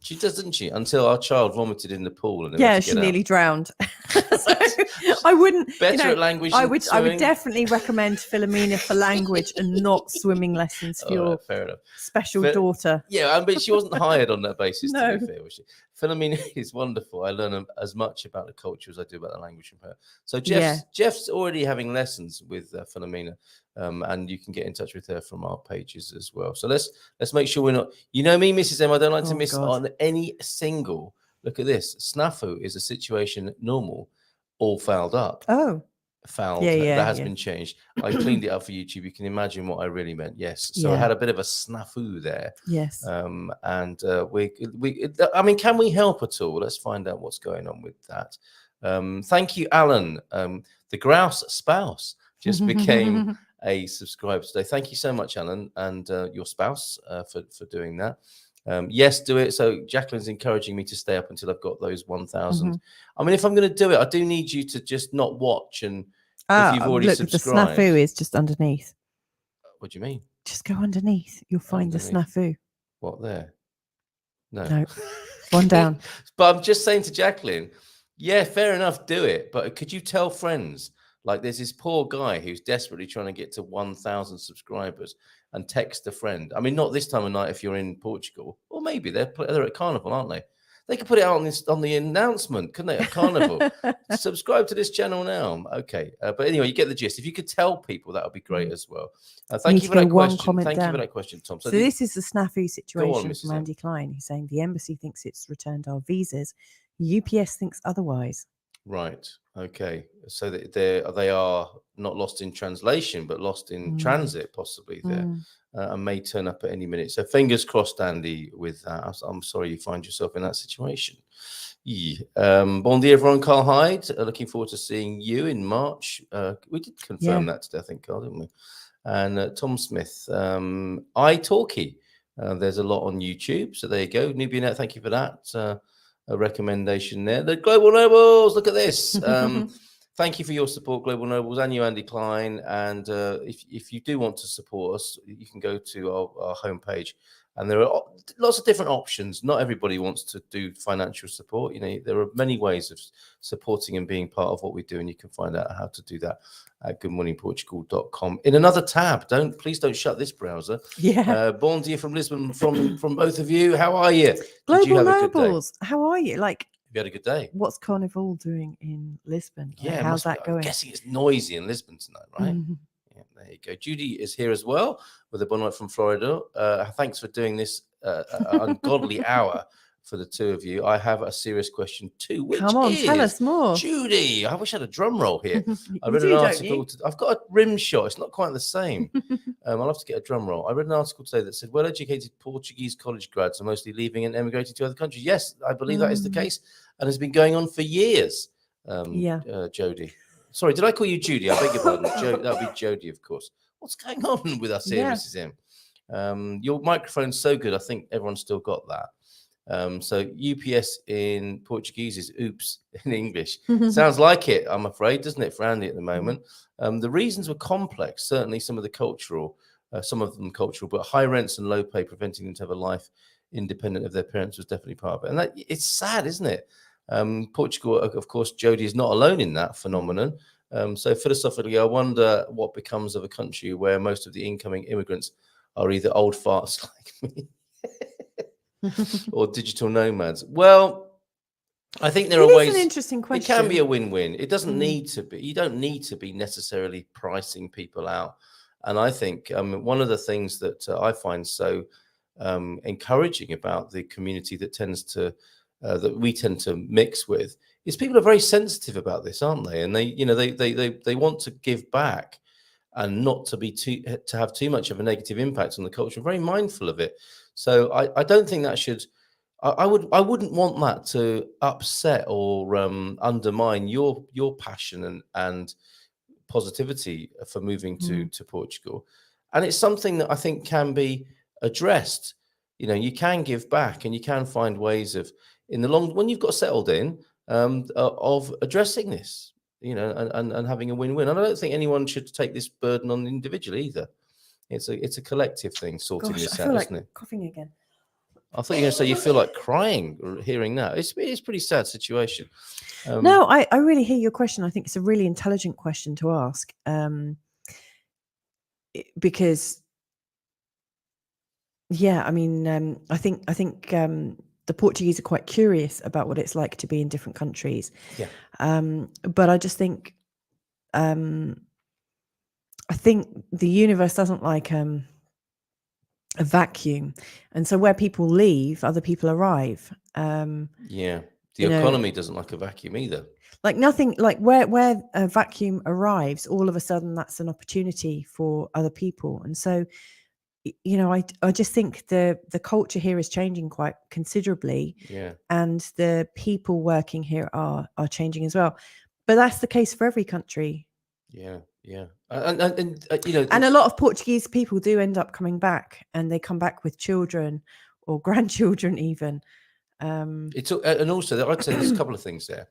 A: She does, doesn't she? Until our child vomited in the pool. And
C: she nearly drowned. So I wouldn't.
A: Better at language.
C: I would definitely recommend Philomena for language and not swimming lessons for your
A: fair enough.
C: special daughter.
A: Yeah, I mean, she wasn't hired on that basis.
C: No.
A: To be fair, was she? Philomena is wonderful. I learn as much about the culture as I do about the language from her. So Jeff's already having lessons with Philomena. And you can get in touch with her from our pages as well. So let's make sure we're not. You know me, Mrs. M. I don't like to miss on any single. Look at this. Snafu is a situation normal, all fouled up.
C: Oh,
A: fouled. That has been changed. I cleaned it up for YouTube. You can imagine what I really meant. Yes. So I had a bit of a snafu there.
C: Yes.
A: And I mean, can we help at all? Let's find out what's going on with that. Thank you, Alan. The grouse spouse just became a subscriber today. Thank you so much, Alan, and your spouse for doing that. Yes, do it. So Jacqueline's encouraging me to stay up until I've got those 1,000. I mean, if I'm going to do it, I do need you to just not watch. And if you've already subscribed,
C: the snafu is just underneath.
A: What do you mean?
C: Just go underneath. You'll find the snafu.
A: What, there?
C: No. One down.
A: But I'm just saying to Jacqueline, yeah, fair enough, do it. But could you tell friends? Like, there's this poor guy who's desperately trying to get to 1,000 subscribers and text a friend. I mean, not this time of night if you're in Portugal, or maybe they're at Carnival, aren't they? They could put it out on the announcement, couldn't they? At Carnival. Subscribe to this channel now. Okay. But anyway, you get the gist. If you could tell people, that would be great as well. Thank you for that question. Thank you for that question, Tom.
C: So this is the snafu situation from Andy Klein. He's saying the embassy thinks it's returned our visas. UPS thinks otherwise.
A: Right. Okay. So that they are not lost in translation, but lost in transit, possibly there, and may turn up at any minute. So fingers crossed, Andy. With that, I'm sorry you find yourself in that situation. Bon dia, everyone. Carl Hyde. Looking forward to seeing you in March. We did confirm that today, I think, Carl, didn't we? And Tom Smith, iTalkie. There's a lot on YouTube, so there you go. Nubianet, thank you for that. A recommendation there. The Global Nobles, look at this. Thank you for your support, Global Nobles, and you, Andy Klein. And if you do want to support us, you can go to our homepage. And there are lots of different options. Not everybody wants to do financial support. You know, there are many ways of supporting and being part of what we do, and you can find out how to do that at goodmorningportugal.com. In another tab, please don't shut this browser. Bon dia from Lisbon, from both of you. How are you?
C: Global Nobles, how are you? Like,
A: have you had a good day?
C: What's Carnival doing in Lisbon? Like,
A: Yeah,
C: how's that going?
A: I'm guessing it's noisy in Lisbon tonight, right? Yeah, there you go. Judy is here as well with a bon night from Florida. Thanks for doing this ungodly hour for the two of you. I have a serious question too, which
C: Come on, tell us more.
A: Judy, I wish I had a drum roll here. I read
C: an
A: article. I've got a rim shot. It's not quite the same. I'll have to get a drum roll. I read an article today that said well-educated Portuguese college grads are mostly leaving and emigrating to other countries. Yes, I believe that is the case, and has been going on for years. Jody. Sorry, did I call you Judy? I beg your pardon. That would be Jody, of course. What's going on with us here, Mrs. M? Your microphone's so good. I think everyone's still got that. So UPS in Portuguese is oops in English. Sounds like it, I'm afraid, doesn't it, for Andy at the moment? The reasons were complex. Certainly some of them cultural, but high rents and low pay preventing them to have a life independent of their parents was definitely part of it. And that it's sad, isn't it? Portugal, of course, Jody is not alone in that phenomenon. So philosophically, I wonder what becomes of a country where most of the incoming immigrants are either old farts like me or digital nomads. Well, I think there are ways.
C: It's an interesting question.
A: It can be a win-win. It doesn't need to be. You don't need to be necessarily pricing people out. And I think one of the things that I find so encouraging about the community that that we tend to mix with is people are very sensitive about this, aren't they? And they want to give back and not to have too much of a negative impact on the culture. Very mindful of it. So I don't think that should. I wouldn't want that to upset or undermine your passion and positivity for moving to Portugal. And it's something that I think can be addressed. You know, you can give back and you can find ways of, in the long, when you've got settled in, of addressing this, you know, and having a win-win. And I don't think anyone should take this burden on individually either. It's a collective thing sorting this out, isn't it?
C: Coughing again.
A: I thought you were going to say you feel like crying hearing that. It's a pretty sad situation.
C: No, I really hear your question. I think it's a really intelligent question to ask, because, yeah, I mean, I think the Portuguese are quite curious about what it's like to be in different countries.
A: Yeah.
C: But I just think, I think the universe doesn't like a vacuum, and so where people leave, other people arrive.
A: Yeah, the economy doesn't like a vacuum either.
C: Like nothing, like where a vacuum arrives, all of a sudden that's an opportunity for other people. And so, you know, I just think the culture here is changing quite considerably.
A: Yeah,
C: and the people working here are changing as well. But that's the case for every country.
A: Yeah. And you know,
C: and a lot of Portuguese people do end up coming back, and they come back with children or grandchildren even.
A: And also I'd say there's a couple of things there.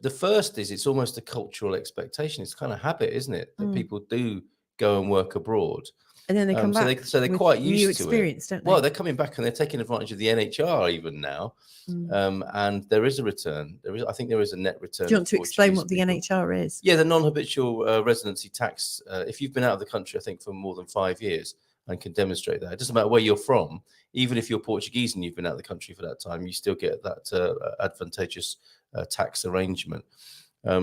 A: The first is it's almost a cultural expectation. It's kind of habit, isn't it, that people do go and work abroad,
C: and then they come back.
A: So they're quite used to it.
C: Don't they?
A: Well, they're coming back and they're taking advantage of the NHR even now. And there is a return. I think there is a net return.
C: Do you want to explain what the NHR is?
A: Yeah, the non-habitual residency tax. If you've been out of the country, I think for more than 5 years and can demonstrate that, it doesn't matter where you're from. Even if you're Portuguese and you've been out of the country for that time, you still get that advantageous tax arrangement.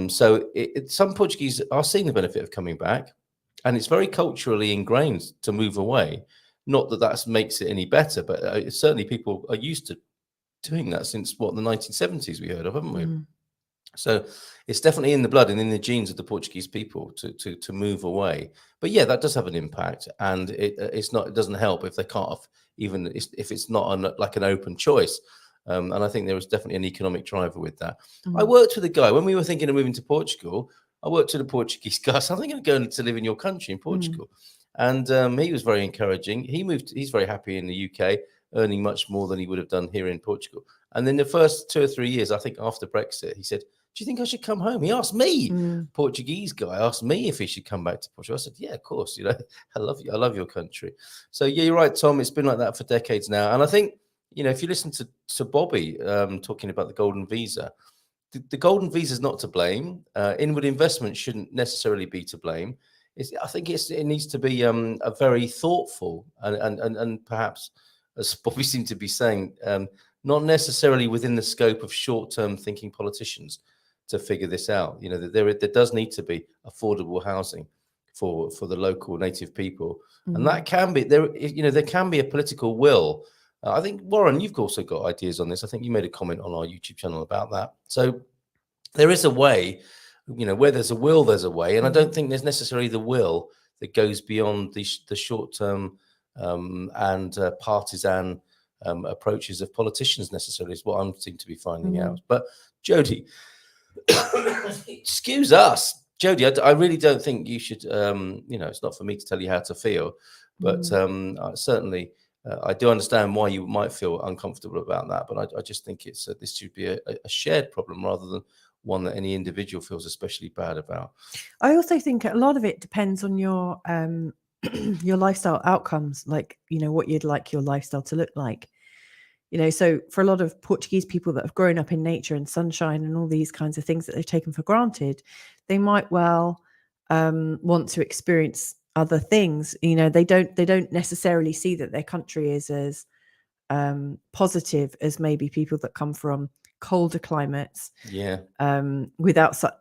A: So some Portuguese are seeing the benefit of coming back, and it's very culturally ingrained to move away. Not that makes it any better, but certainly people are used to doing that since the 1970s we heard of, haven't we? So it's definitely in the blood and in the genes of the Portuguese people to move away. But yeah, that does have an impact, and it doesn't help if they can't even if it's not like an open choice. And I think there was definitely an economic driver with that. I worked with a guy when we were thinking of moving to Portugal. I worked with a Portuguese guy. So I'm thinking of going to live in your country in Portugal, and he was very encouraging. He's very happy in the UK, earning much more than he would have done here in Portugal. And then the first 2 or 3 years, I think after Brexit, he said, "Do you think I should come home?" He asked me, Portuguese guy asked me if he should come back to Portugal. I said, "Yeah, of course. You know, I love you. I love your country." So yeah, you're right, Tom. It's been like that for decades now. And I think, if you listen to Bobby talking about the golden visa, the golden visa is not to blame. Inward investment shouldn't necessarily be to blame. I think it needs to be a very thoughtful and perhaps, as Bobby seemed to be saying, not necessarily within the scope of short-term thinking politicians to figure this out. There does need to be affordable housing for the local native people, and that can be there. There can be a political will. I think, Warren, you've also got ideas on this. I think you made a comment on our YouTube channel about that. So there is a way, where there's a will, there's a way, and I don't think there's necessarily the will that goes beyond the short-term and partisan approaches of politicians necessarily, is what I seem to be finding out. But Jodie, excuse us, Jodie, I really don't think you should, it's not for me to tell you how to feel, but certainly I do understand why you might feel uncomfortable about that, but I just think this should be a shared problem rather than one that any individual feels especially bad about.
C: I also think a lot of it depends on your your lifestyle outcomes, like, what you'd like your lifestyle to look like. So for a lot of Portuguese people that have grown up in nature and sunshine and all these kinds of things that they've taken for granted, they might well want to experience other things. They don't necessarily see that their country is as positive as maybe people that come from colder climates.
A: Yeah.
C: Without such,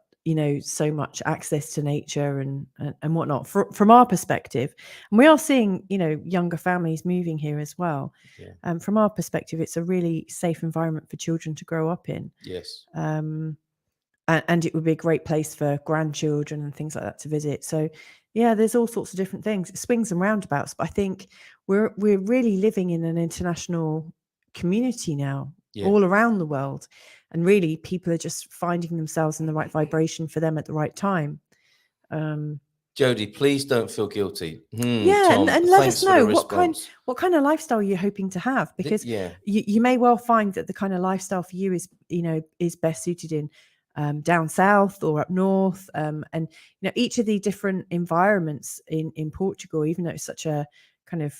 C: so much access to nature and whatnot. From our perspective, and we are seeing, younger families moving here as well.
A: Yeah.
C: From our perspective, it's a really safe environment for children to grow up in.
A: Yes.
C: And it would be a great place for grandchildren and things like that to visit. So yeah, there's all sorts of different things, swings and roundabouts. But I think we're really living in an international community now, all around the world. And really, people are just finding themselves in the right vibration for them at the right time.
A: Jodie, please don't feel guilty.
C: Tom, and let us know what kind of lifestyle you're hoping to have, because you may well find that the kind of lifestyle for you is best suited in down south or up north, and each of the different environments in Portugal, even though it's such a kind of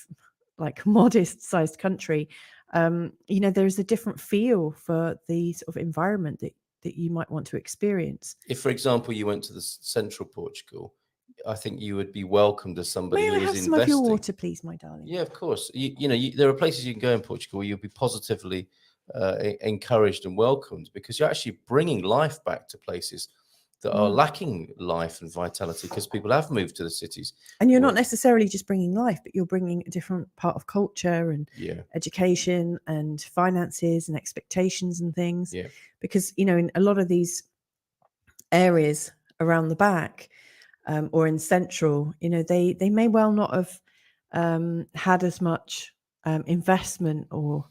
C: like modest sized country, there's a different feel for the sort of environment that you might want to experience.
A: If, for example, you went to the central Portugal, I think you would be welcomed as somebody who is investing.
C: May I have some of your water, please, my darling?
A: Yeah, of course. There are places you can go in Portugal where you'll be positively encouraged and welcomed, because you're actually bringing life back to places that are lacking life and vitality, because people have moved to the cities.
C: And you're not necessarily just bringing life, but you're bringing a different part of culture and education and finances and expectations and things. Yeah. Because, in a lot of these areas around the back or in central, they may well not have had as much investment or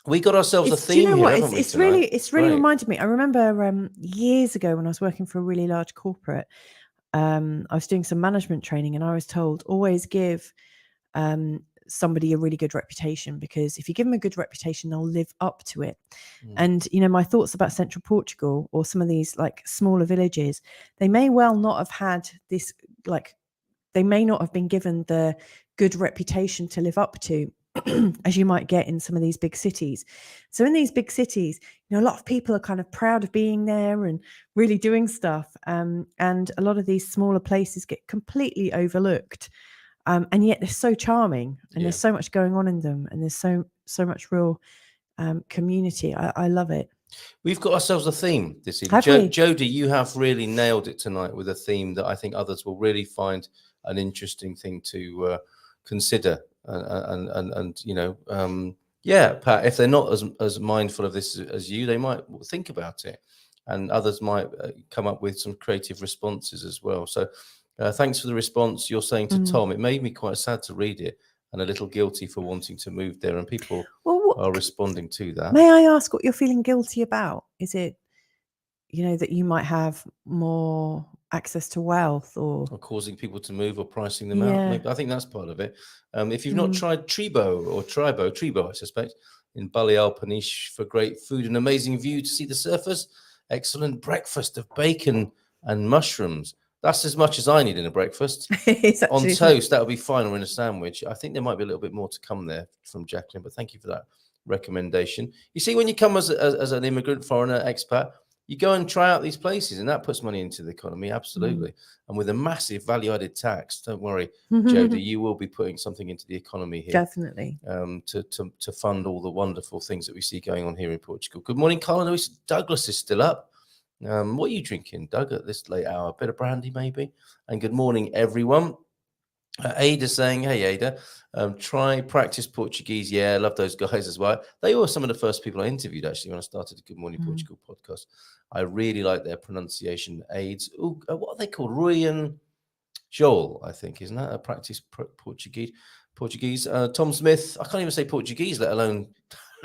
A: we got ourselves a theme here, haven't we,
C: it's really reminded me. I remember years ago when I was working for a really large corporate, I was doing some management training, and I was told, always give somebody a really good reputation, because if you give them a good reputation, they'll live up to it. And my thoughts about central Portugal or some of these like smaller villages, they may well not have had this, like, they may not have been given the good reputation to live up to as you might get in some of these big cities. So in these big cities, a lot of people are kind of proud of being there and really doing stuff. And a lot of these smaller places get completely overlooked. And yet they're so charming, and there's so much going on in them, and there's so much real community. I love it.
A: We've got ourselves a theme this evening. Jodie, you have really nailed it tonight with a theme that I think others will really find an interesting thing to consider and Yeah, Pat, if they're not as mindful of this as you, they might think about it, and others might come up with some creative responses as well. So thanks for the response. You're saying to Tom, it made me quite sad to read it and a little guilty for wanting to move there, and people
C: Well,
A: are responding to that.
C: may I ask what you're feeling guilty about? Is it, that you might have more access to wealth or
A: causing people to move or pricing them out?
C: Yeah.
A: Maybe. I think that's part of it. If you've not tried Tribo, I suspect, in Balearic for great food and amazing view to see the surfers, excellent breakfast of bacon and mushrooms. That's as much as I need in a breakfast. On toast, that would be fine, or in a sandwich. I think there might be a little bit more to come there from Jacqueline, but thank you for that recommendation. You see, when you come as an immigrant, foreigner, expat, you go and try out these places, and that puts money into the economy, absolutely. And with a massive value-added tax, don't worry, Jodie, you will be putting something into the economy here.
C: Definitely.
A: To fund all the wonderful things that we see going on here in Portugal. Good morning, Carl. I know Douglas is still up. What are you drinking, Doug, at this late hour? A bit of brandy, maybe? And good morning, everyone. Ada saying, hey, Ada, try practice Portuguese. Yeah, I love those guys as well. They were some of the first people I interviewed, actually, when I started the Good Morning Portugal podcast. I really like their pronunciation aids. Ooh, what are they called? Rui and Joel, I think. Isn't that a practice Portuguese? Tom Smith, I can't even say Portuguese, let alone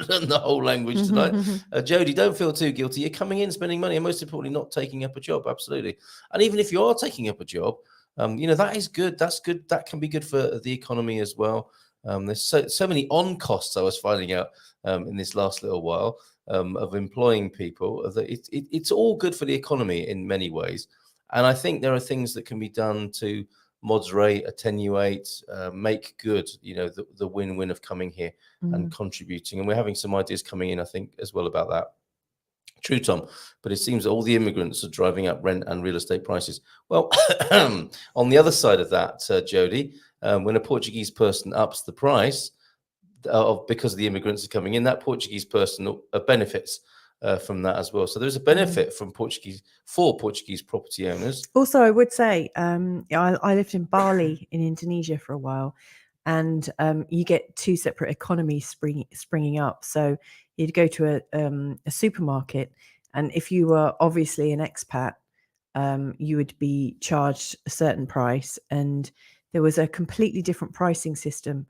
A: learn the whole language tonight. Jodie, don't feel too guilty. You're coming in, spending money, and most importantly, not taking up a job. Absolutely. And even if you are taking up a job, that is good. That's good. That can be good for the economy as well. There's so many on costs I was finding out in this last little while of employing people. That it's all good for the economy in many ways. And I think there are things that can be done to moderate, attenuate, make good, the win-win of coming here and contributing. And we're having some ideas coming in, I think, as well about that. True, Tom, but it seems that all the immigrants are driving up rent and real estate prices. Well, on the other side of that, Jodie, when a Portuguese person ups the price because the immigrants are coming in, that Portuguese person benefits from that as well. So there's a benefit for Portuguese property owners.
C: Also, I would say, I lived in Bali in Indonesia for a while, and you get two separate economies springing up. So you'd go to a supermarket, and if you were obviously an expat, you would be charged a certain price, and there was a completely different pricing system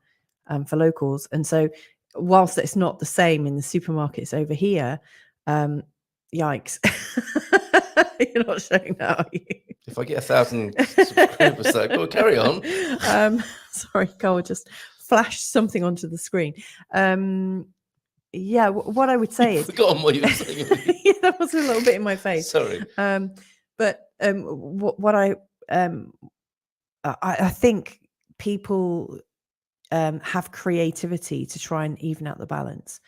C: for locals. And so whilst it's not the same in the supermarkets over here, yikes. You're not showing that, are you?
A: If I get 1,000 subscribers, go carry on.
C: Sorry, Carl just flashed something onto the screen. What I would say is,
A: forgotten what you were saying.
C: Yeah, that was a little bit in my face.
A: Sorry.
C: But what I think people have creativity to try and even out the balance.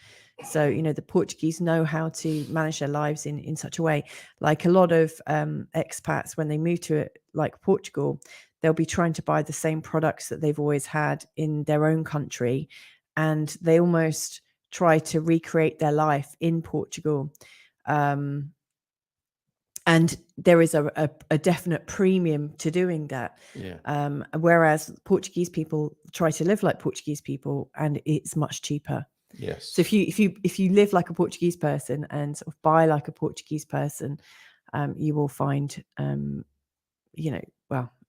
C: So, the Portuguese know how to manage their lives in such a way. Like a lot of expats, when they move to it, like Portugal, they'll be trying to buy the same products that they've always had in their own country. And they almost try to recreate their life in Portugal. And there is a definite premium to doing that.
A: Yeah.
C: Whereas Portuguese people try to live like Portuguese people, and it's much cheaper.
A: Yes.
C: So if you live like a Portuguese person and sort of buy like a Portuguese person, you will find,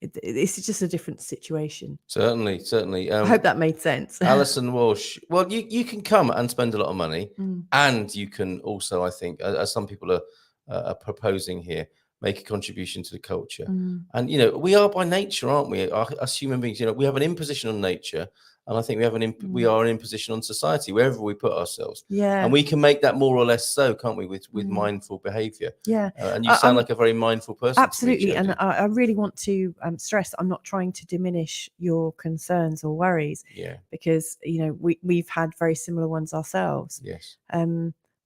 C: it's just a different situation.
A: Certainly.
C: I hope that made sense.
A: Alison Walsh. Well, you can come and spend a lot of money, and you can also, I think, as some people are proposing here, make a contribution to the culture. And we are by nature, aren't we? Us human beings, we have an imposition on nature. And I think we are an imposition on society wherever we put ourselves.
C: Yeah.
A: And we can make that more or less so, can't we, with mindful behavior?
C: Yeah.
A: And you sound like a very mindful person.
C: Absolutely. And I really want to stress, I'm not trying to diminish your concerns or worries.
A: Yeah.
C: Because, we've had very similar ones ourselves.
A: Yes.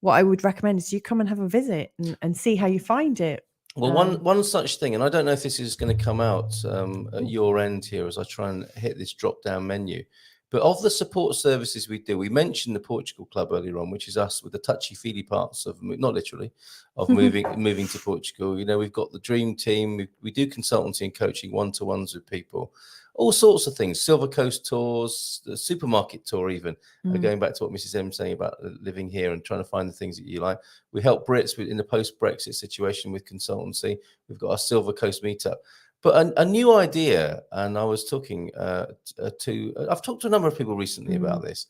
C: What I would recommend is you come and have a visit and see how you find it.
A: Well, one such thing, and I don't know if this is going to come out at your end here as I try and hit this drop-down menu, but of the support services we do, we mentioned the Portugal Club earlier on, which is us with the touchy-feely parts of, not literally, of moving to Portugal. We've got the dream team. We do consultancy and coaching one-to-ones with people. all sorts of things. Silver Coast tours, the supermarket tour, even going back to what Mrs. M was saying about living here and trying to find the things that you like. We help Brits in the post-Brexit situation with consultancy. We've got our Silver Coast meetup. But a new idea, and I was talking I've talked to a number of people recently about this,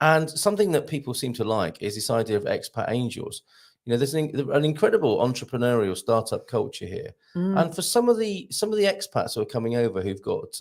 A: and something that people seem to like is this idea of expat angels. You know, there's an incredible entrepreneurial startup culture here, and for some of the expats who are coming over who've got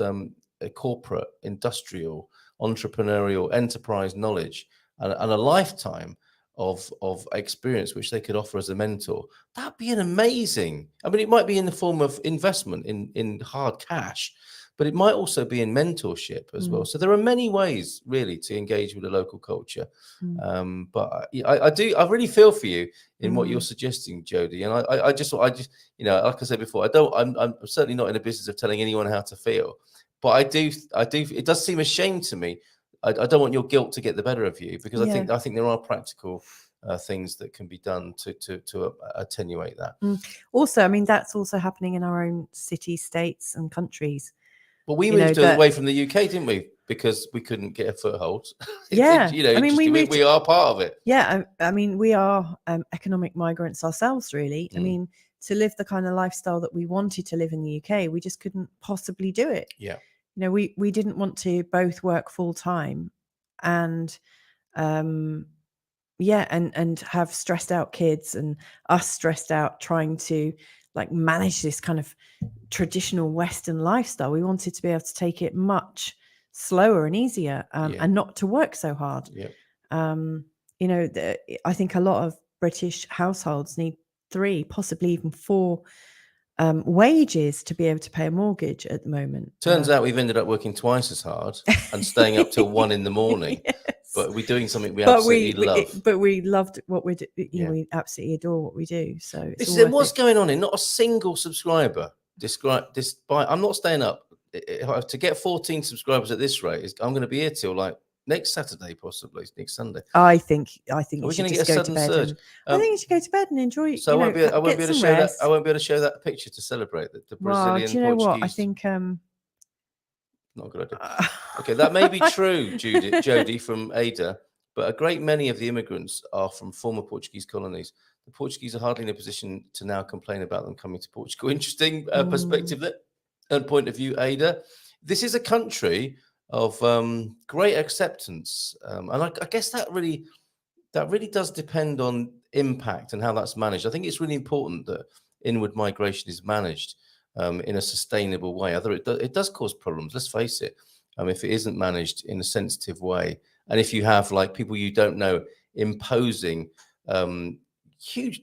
A: a corporate, industrial, entrepreneurial, enterprise knowledge and a lifetime of experience which they could offer as a mentor, that'd be an amazing. I mean, it might be in the form of investment in hard cash, but it might also be in mentorship as well. So there are many ways really to engage with the local culture. But I really feel for you in what you're suggesting, Jodie. And I just, you know, like I said before, I'm certainly not in the business of telling anyone how to feel, but I do, it does seem a shame to me. I don't want your guilt to get the better of you, because I think there are practical things that can be done to attenuate that.
C: Also, I mean, that's also happening in our own cities, states and countries.
A: Well, we moved away from the UK, didn't we? Because we couldn't get a foothold.
C: Yeah.
A: You know,
C: I mean,
A: we are part of it.
C: Yeah. I mean, we are economic migrants ourselves, really. I mean, to live the kind of lifestyle that we wanted to live in the UK, we just couldn't possibly do it.
A: Yeah.
C: You know, we didn't want to both work full time and and have stressed out kids and us stressed out trying to like manage this kind of traditional Western lifestyle. We wanted to be able to take it much slower and easier and not to work so hard.
A: Yeah.
C: You know, I think a lot of British households need 3, possibly even 4 wages to be able to pay a mortgage at the moment.
A: Turns out we've ended up working twice as hard and staying up till 1 a.m. But we're doing something we absolutely love.
C: But we loved what we do. You know, we absolutely adore what we do. So
A: what's going on? Not a single subscriber despite I'm not staying up to get 14 subscribers at this rate. I'm going to be here till like next Saturday, possibly next Sunday.
C: I think you should just go to bed. I think you should go to bed and enjoy.
A: So I won't be able to show that. I won't be able to show that picture to celebrate the Brazilian.
C: Do you know
A: Portuguese.
C: what? I think
A: not a good idea. Okay, that may be true, Jodie from Ada, but a great many of the immigrants are from former Portuguese colonies. The Portuguese are hardly in a position to now complain about them coming to Portugal. Interesting perspective there and point of view, Ada. This is a country of great acceptance, and I guess that really does depend on impact and how that's managed. I think it's really important that inward migration is managed in a sustainable way. Other it does cause problems. Let's face it. If it isn't managed in a sensitive way, and if you have like people you don't know imposing huge,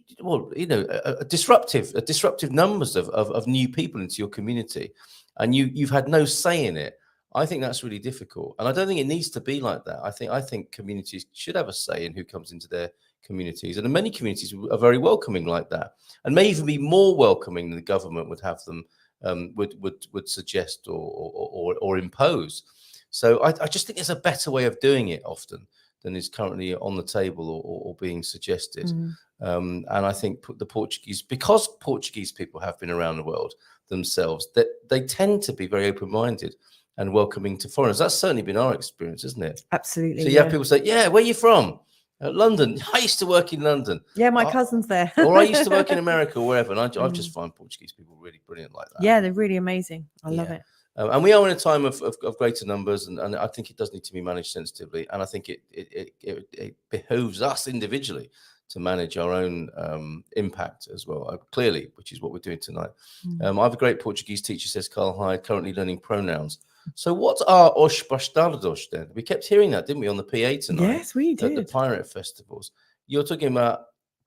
A: disruptive numbers of new people into your community, and you've had no say in it, I think that's really difficult. And I don't think it needs to be like that. I think communities should have a say in who comes into their communities, and many communities are very welcoming like that, and may even be more welcoming than the government would have them would suggest or impose. So I just think there's a better way of doing it often than is currently on the table or being suggested. And I think the Portuguese, because Portuguese people have been around the world themselves, that they tend to be very open-minded and welcoming to foreigners. That's certainly been our experience, isn't it?
C: Absolutely.
A: So you have people say, "Yeah, where are you from?" London. I used to work in London.
C: Yeah, my cousin's there.
A: Or I used to work in America or wherever. And I just find Portuguese people really brilliant like that.
C: Yeah, they're really amazing. I love it.
A: And we are in a time of greater numbers, and I think it does need to be managed sensitively. And I think it behooves us individually to manage our own impact as well, clearly, which is what we're doing tonight. I have a great Portuguese teacher, says Carl Hyde, currently learning pronouns. So what are os bastardos then? We kept hearing that, didn't we, on the PA tonight?
C: Yes, we did.
A: At the pirate festivals. You're talking about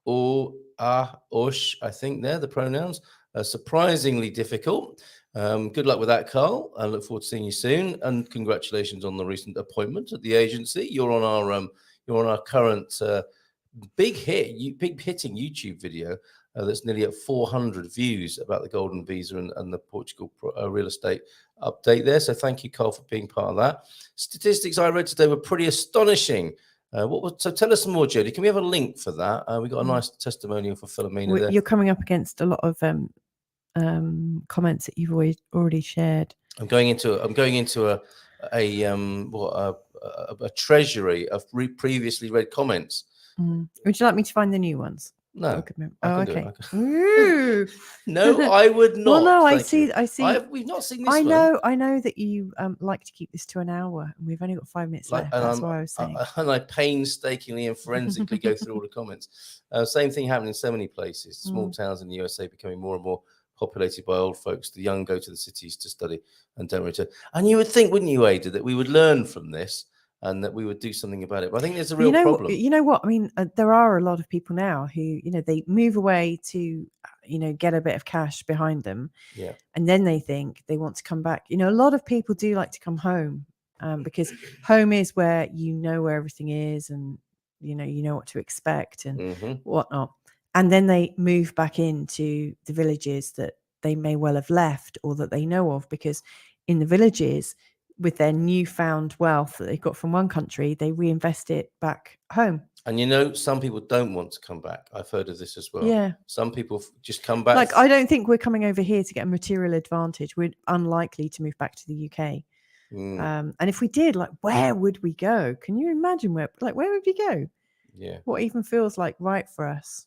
A: o, a, os, I think they're the pronouns. Surprisingly difficult. Good luck with that, Carl. I look forward to seeing you soon, and congratulations on the recent appointment at the agency. You're on our current big hitting YouTube video that's nearly at 400 views about the golden visa and the Portugal real estate update there. So thank you, Carl, for being part of that. Statistics I read today were pretty astonishing. So tell us some more, Jodie. Can we have a link for that? We got a nice testimonial for Philomena there.
C: You're coming up against a lot of comments that you've already shared.
A: I'm going into a treasury of previously read comments.
C: Would you like me to find the new ones?
A: No,
C: Oh,
A: I can do
C: okay.
A: it.
C: Ooh.
A: No, I would not.
C: Well, no, I
A: Thank
C: see.
A: you.
C: I see.
A: We've not seen this
C: I
A: one.
C: know. I know that you like to keep this to an hour, and we've only got 5 minutes left.
A: And
C: That's why I was saying.
A: And I painstakingly and forensically go through all the comments. Same thing happening in so many places. Small towns in the USA becoming more and more populated by old folks. The young go to the cities to study and don't return. And you would think, wouldn't you, Ada, that we would learn from this and that we would do something about it? But I think there's a real problem.
C: You know what? I mean, there are a lot of people now who, they move away to, get a bit of cash behind them.
A: Yeah.
C: And then they think they want to come back. A lot of people do like to come home because home is where where everything is, and you know what to expect and whatnot. And then they move back into the villages that they may well have left or that they know of, because in the villages, with their newfound wealth that they got from one country, they reinvest it back home.
A: And some people don't want to come back. I've heard of this as well.
C: Yeah.
A: Some people just come back.
C: Like, I don't think we're coming over here to get a material advantage. We're unlikely to move back to the UK. And if we did, like, where would we go? Can you imagine where would we go?
A: Yeah.
C: What even feels like right for us?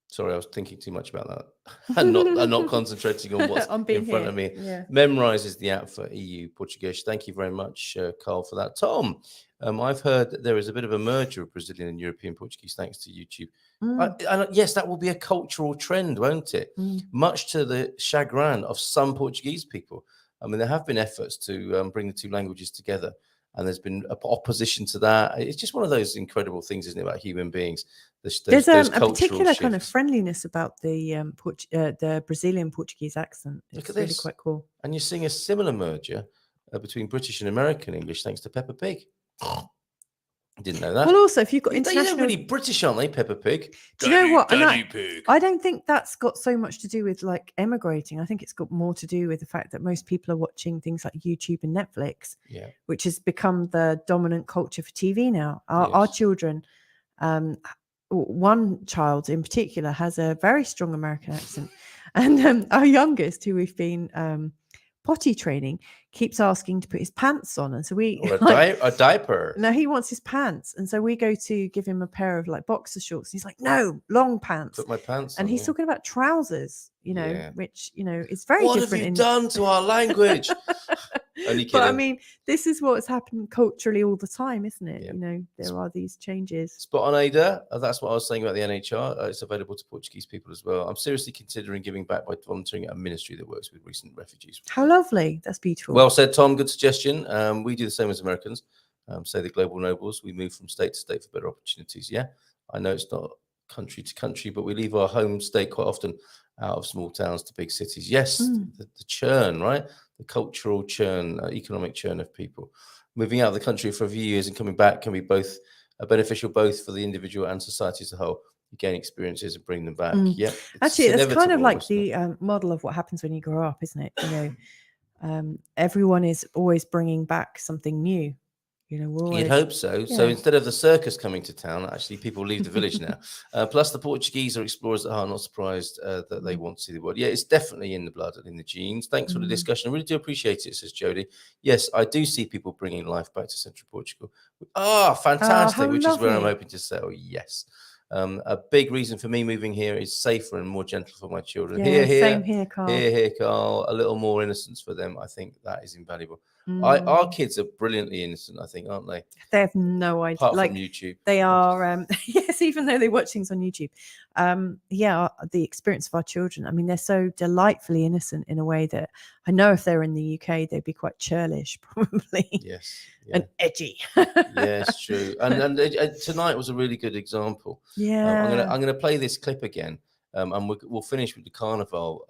A: Sorry, I was thinking too much about that and not concentrating on what's in front of me.
C: Yeah.
A: Memrise is the app for EU Portuguese. Thank you very much, Carl, for that. Tom, I've heard that there is a bit of a merger of Brazilian and European Portuguese thanks to YouTube. And yes, that will be a cultural trend, won't it? Much to the chagrin of some Portuguese people. I mean, there have been efforts to bring the two languages together, and there's been opposition to that. It's just one of those incredible things, isn't it, about human beings?
C: There's a particular
A: shifts.
C: kind of friendliness about the Brazilian Portuguese accent. It's really quite cool.
A: And you're seeing a similar merger between British and American English thanks to Peppa Pig. Didn't know that.
C: Well, also, if you've got international,
A: they're really British, aren't they, Peppa Pig?
C: Do you know what?
A: Pig.
C: I don't think that's got so much to do with like emigrating. I think it's got more to do with the fact that most people are watching things like YouTube and Netflix, which has become the dominant culture for TV now. Our children, one child in particular, has a very strong American accent, and our youngest, who we've been potty training, keeps asking to put his pants on, and so we
A: a diaper.
C: No, he wants his pants, and so we go to give him a pair of like boxer shorts. He's like, no, long pants.
A: Put my pants
C: and
A: on,
C: he's talking about trousers, which is very
A: what
C: different.
A: What have you done to our language?
C: But I mean, this is what's happened culturally all the time, isn't it? There are these changes.
A: Spot on, Ada. That's what I was saying about the NHR. It's available to Portuguese people as well. I'm seriously considering giving back by volunteering at a ministry that works with recent refugees.
C: How lovely. That's beautiful.
A: Well said, Tom. Good suggestion. We do the same as Americans. Say the global nobles. We move from state to state for better opportunities. Yeah, I know it's not country to country, but we leave our home state quite often out of small towns to big cities. Yes, the churn, right? The cultural churn, economic churn of people moving out of the country for a few years and coming back can be both beneficial both for the individual and society as a whole. You gain experiences and bring them back. Yeah,
C: actually, it's kind of like the model of what happens when you grow up, isn't it? Everyone is always bringing back something new.
A: You'd hope so. Yeah. So instead of the circus coming to town, actually people leave the village now. Plus the Portuguese are explorers at heart. Not surprised that they want to see the world. Yeah, it's definitely in the blood and in the genes. Thanks for the discussion. I really do appreciate it, says Jodie. Yes, I do see people bringing life back to Central Portugal. Fantastic, which is where I'm hoping to settle. Yes. A big reason for me moving here is safer and more gentle for my children.
C: Yeah, same here, Carl.
A: Here, Carl. A little more innocence for them. I think that is invaluable. Our kids are brilliantly innocent, I think, aren't they?
C: They have no idea.
A: Apart from YouTube.
C: They are, yes, even though they watch things on YouTube. The experience of our children, I mean, they're so delightfully innocent in a way that I know if they're in the UK, they'd be quite churlish, probably.
A: Yes. Yeah.
C: And edgy.
A: Yes, true. And tonight was a really good example.
C: Yeah.
A: I'm gonna play this clip again, and we'll finish with the carnival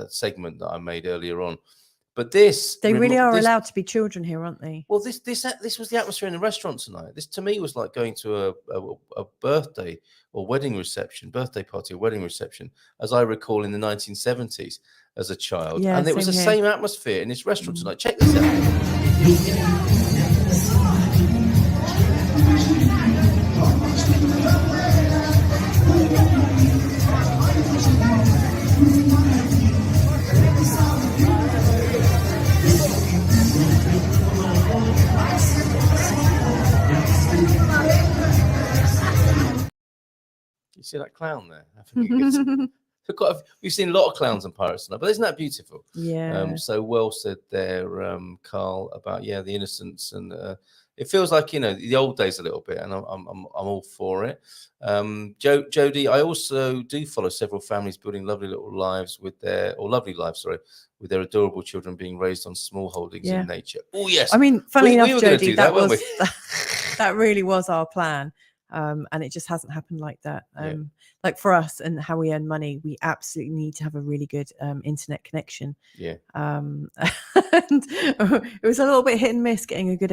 A: segment that I made earlier on. But they
C: really are allowed to be children here, aren't they?
A: Well, this was the atmosphere in the restaurant tonight. This to me was like going to a birthday or wedding reception, birthday party or wedding reception, as I recall in the 1970s as a child.
C: Yeah,
A: and it was the same atmosphere in this restaurant tonight. Check this out. see that clown there? I think we've seen a lot of clowns and pirates tonight, but isn't that beautiful?
C: Yeah.
A: So well said there, Carl, about the innocence, and it feels like the old days a little bit, and I'm all for it. Jodie, I also do follow several families building lovely lives with their adorable children being raised on small holdings in nature. Oh yes,
C: I mean, funnily enough,
A: we were going to
C: Jodie,
A: do that, weren't we?
C: that really was our plan. And it just hasn't happened like that. Like for us and how we earn money, we absolutely need to have a really good internet connection.
A: Yeah.
C: And it was a little bit hit and miss getting a good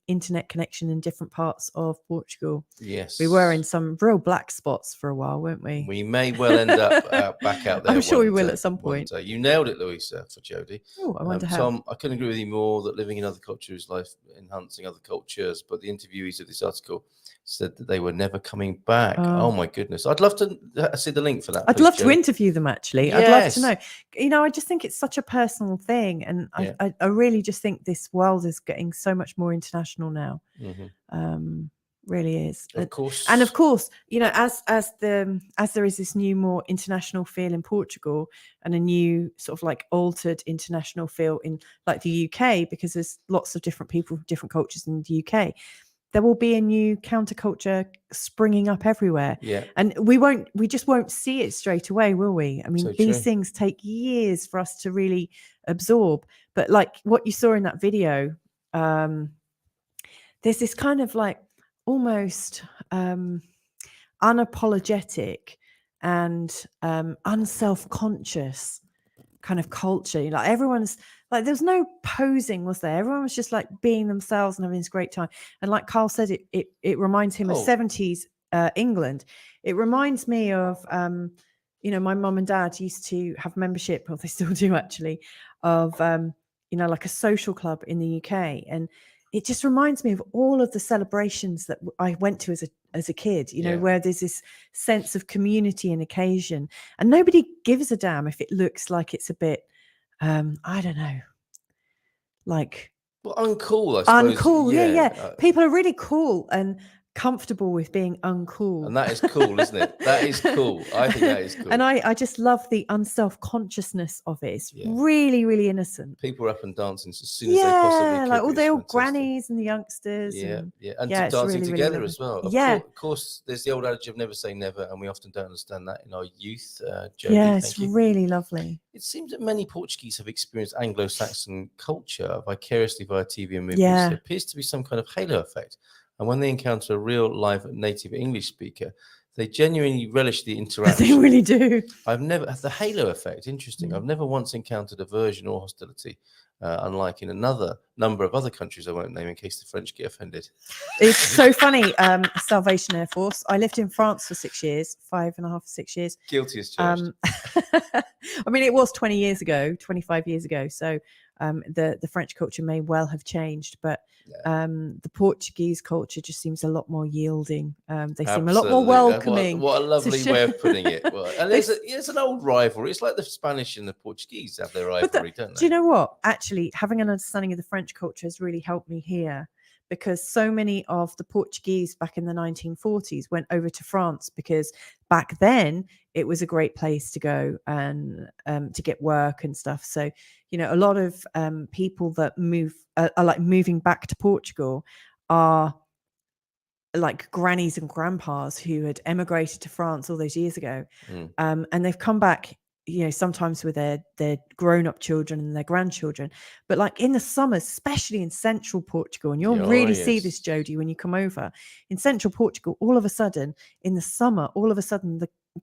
C: internet connection in different parts of Portugal.
A: Yes.
C: We were in some real black spots for a while, weren't we?
A: We may well end up back out there.
C: I'm sure we will at some point.
A: You nailed it, Louisa, for Jodie.
C: Oh, I wonder how.
A: Tom, I couldn't agree with you more that living in other cultures is life enhancing other cultures, but the interviewees of this article said that they were never coming back. Oh my goodness. I'd love to see the link for that.
C: I'd love to interview them, actually.
A: Yes.
C: I'd love to know. I just think it's such a personal thing. And I really just think this world is getting so much more international now. Mm-hmm. Really is.
A: Of course.
C: And of course, as there is this new, more international feel in Portugal and a new sort of like altered international feel in like the UK, because there's lots of different people, different cultures in the UK. There will be a new counterculture springing up everywhere. Yeah. And we just won't see it straight away, will we? I mean, these things take years for us to really absorb. But like what you saw in that video, there's this kind of like almost unapologetic and unself-conscious kind of culture. Like everyone's like, there was no posing, was there? Everyone was just like being themselves and having this great time. And like Carl said, it reminds him of 70s England. It reminds me of my mum and dad used to have membership, or they still do actually, of like a social club in the UK. And it just reminds me of all of the celebrations that I went to as a kid, where there's this sense of community and occasion, and nobody gives a damn if it looks like it's a bit, I don't know, like
A: uncool, I suppose.
C: Uncool, yeah. People are really cool and comfortable with being uncool,
A: and that is cool, isn't it? That is cool. I think that is cool.
C: And I just love the unself-consciousness of it. It's really, really innocent.
A: People are up and dancing as soon as they possibly could.
C: Like all the old grannies and the youngsters.
A: And dancing
C: really,
A: together
C: really
A: as well. Of course, there's the old adage of never say never, and we often don't understand that in our youth. Jodie,
C: it's really lovely.
A: It seems that many Portuguese have experienced Anglo-Saxon culture vicariously via TV and movies.
C: Yeah.
A: There appears to be some kind of halo effect. And when they encounter a real live native English speaker, they genuinely relish the interaction.
C: They really do.
A: I've never had the halo effect. Interesting. I've never once encountered aversion or hostility, unlike in another number of other countries I won't name in case the French get offended.
C: It's so funny. Salvation Air Force. I lived in France for 6 years, 5.5, 6 years.
A: Guilty as charged.
C: I mean, it was 20 years ago, 25 years ago. So the French culture may well have changed, but the Portuguese culture just seems a lot more yielding. They seem a lot more welcoming.
A: What a lovely way of putting it. Well, and there's an old rivalry. It's like the Spanish and the Portuguese have their rivalry, don't they?
C: Do you know what? Actually, having an understanding of the French culture has really helped me here, because so many of the Portuguese back in the 1940s went over to France, because back then it was a great place to go and to get work and stuff. So, a lot of people that are like moving back to Portugal are like grannies and grandpas who had emigrated to France all those years ago. And they've come back, sometimes with their grown-up children and their grandchildren, but like in the summers, especially in central Portugal, and you'll really see this, Jodie, when you come over in central Portugal, all of a sudden in the summer,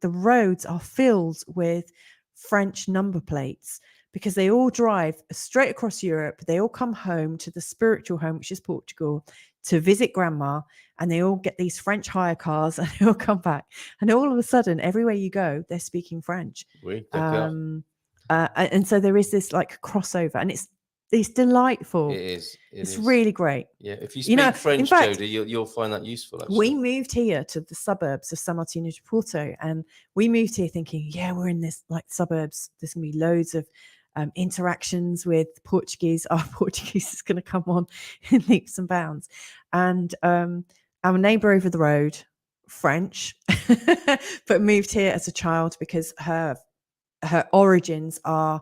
C: the roads are filled with French number plates, because they all drive straight across Europe. They all come home to the spiritual home, which is Portugal, to visit grandma, and they all get these French hire cars and they all come back. And all of a sudden, everywhere you go, they're speaking French. And so there is this like crossover, and it's delightful.
A: It is.
C: It's really great.
A: Yeah, if you speak French, in fact, Jodie, you'll find that useful. Actually.
C: We moved here to the suburbs of São Martinho de Porto, and we moved here thinking, we're in this like suburbs. There's going to be loads of interactions with Portuguese. Our Portuguese is going to come on in leaps and bounds. And our neighbour over the road French, but moved here as a child because her origins are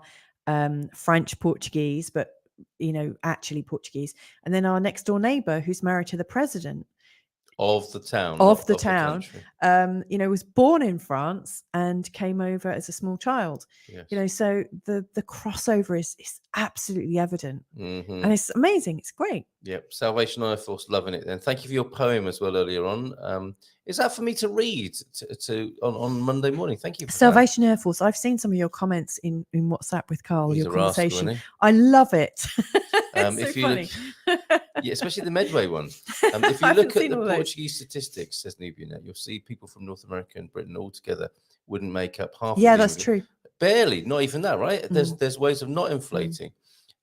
C: French Portuguese, but actually Portuguese. And then our next door neighbor, who's married to the president
A: of the town,
C: of
A: not
C: the
A: of
C: town,
A: country.
C: was born in France and came over as a small child.
A: Yes.
C: So the crossover is absolutely evident,
A: Mhm.
C: and it's amazing. It's great.
A: Yep. Salvation Air Force, loving it. Then thank you for your poem as well earlier on. Is that for me to read on Monday morning? Thank you for
C: Salvation Air Force. I've seen some of your comments in WhatsApp with Carl.
A: He's
C: your
A: a rascal,
C: conversation.
A: isn't he?
C: I love it. It's
A: If
C: so
A: you
C: funny.
A: Yeah, especially the Medway one. If you
C: I
A: look
C: haven't
A: at
C: seen
A: the
C: all those.
A: Portuguese statistics, says Nubianet, you'll see people from North America and Britain all together wouldn't make up half.
C: Yeah,
A: of the
C: that's true.
A: Barely, not even that, right?
C: Mm.
A: There's ways of not inflating,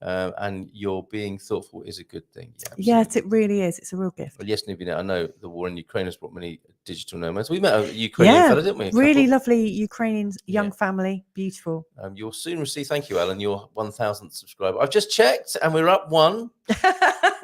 A: and you're being thoughtful is a good thing. Yeah,
C: Yes, it really is. It's a real gift.
A: Well, yes, Nubianet, I know the war in Ukraine has brought many digital nomads. We met a Ukrainian fella, didn't we?
C: Really lovely Ukrainian young
A: Yeah.
C: family. Beautiful.
A: You'll soon receive, thank you, Alan, your 1,000th subscriber. I've just checked and we're up one.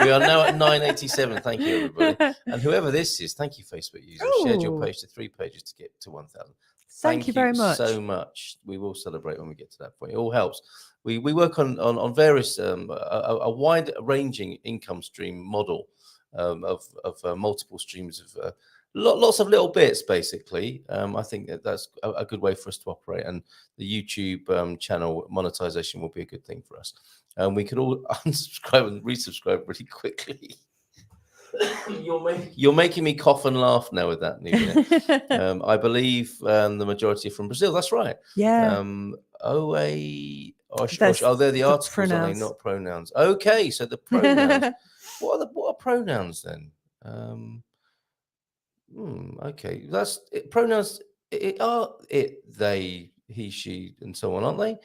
A: We are now at 987. Thank you, everybody. And whoever this is, thank you, Facebook user. Shared your
C: Ooh.
A: page to 3 pages to get to 1,000.
C: Thank you very much.
A: so much. We will celebrate when we get to that point. It all helps. We work on various a wide ranging income stream model of multiple streams of lots of little bits. Basically, I think that's a good way for us to operate, and the YouTube channel monetization will be a good thing for us. We could all unsubscribe and resubscribe really quickly. You're making me cough and laugh now with that, Nina. I believe the majority are from Brazil. That's right.
C: Yeah.
A: They're the articles, aren't they? Not pronouns. Okay, so the pronouns. What are pronouns then? Okay, that's it. Pronouns are it, they, he, she, and so on, aren't they?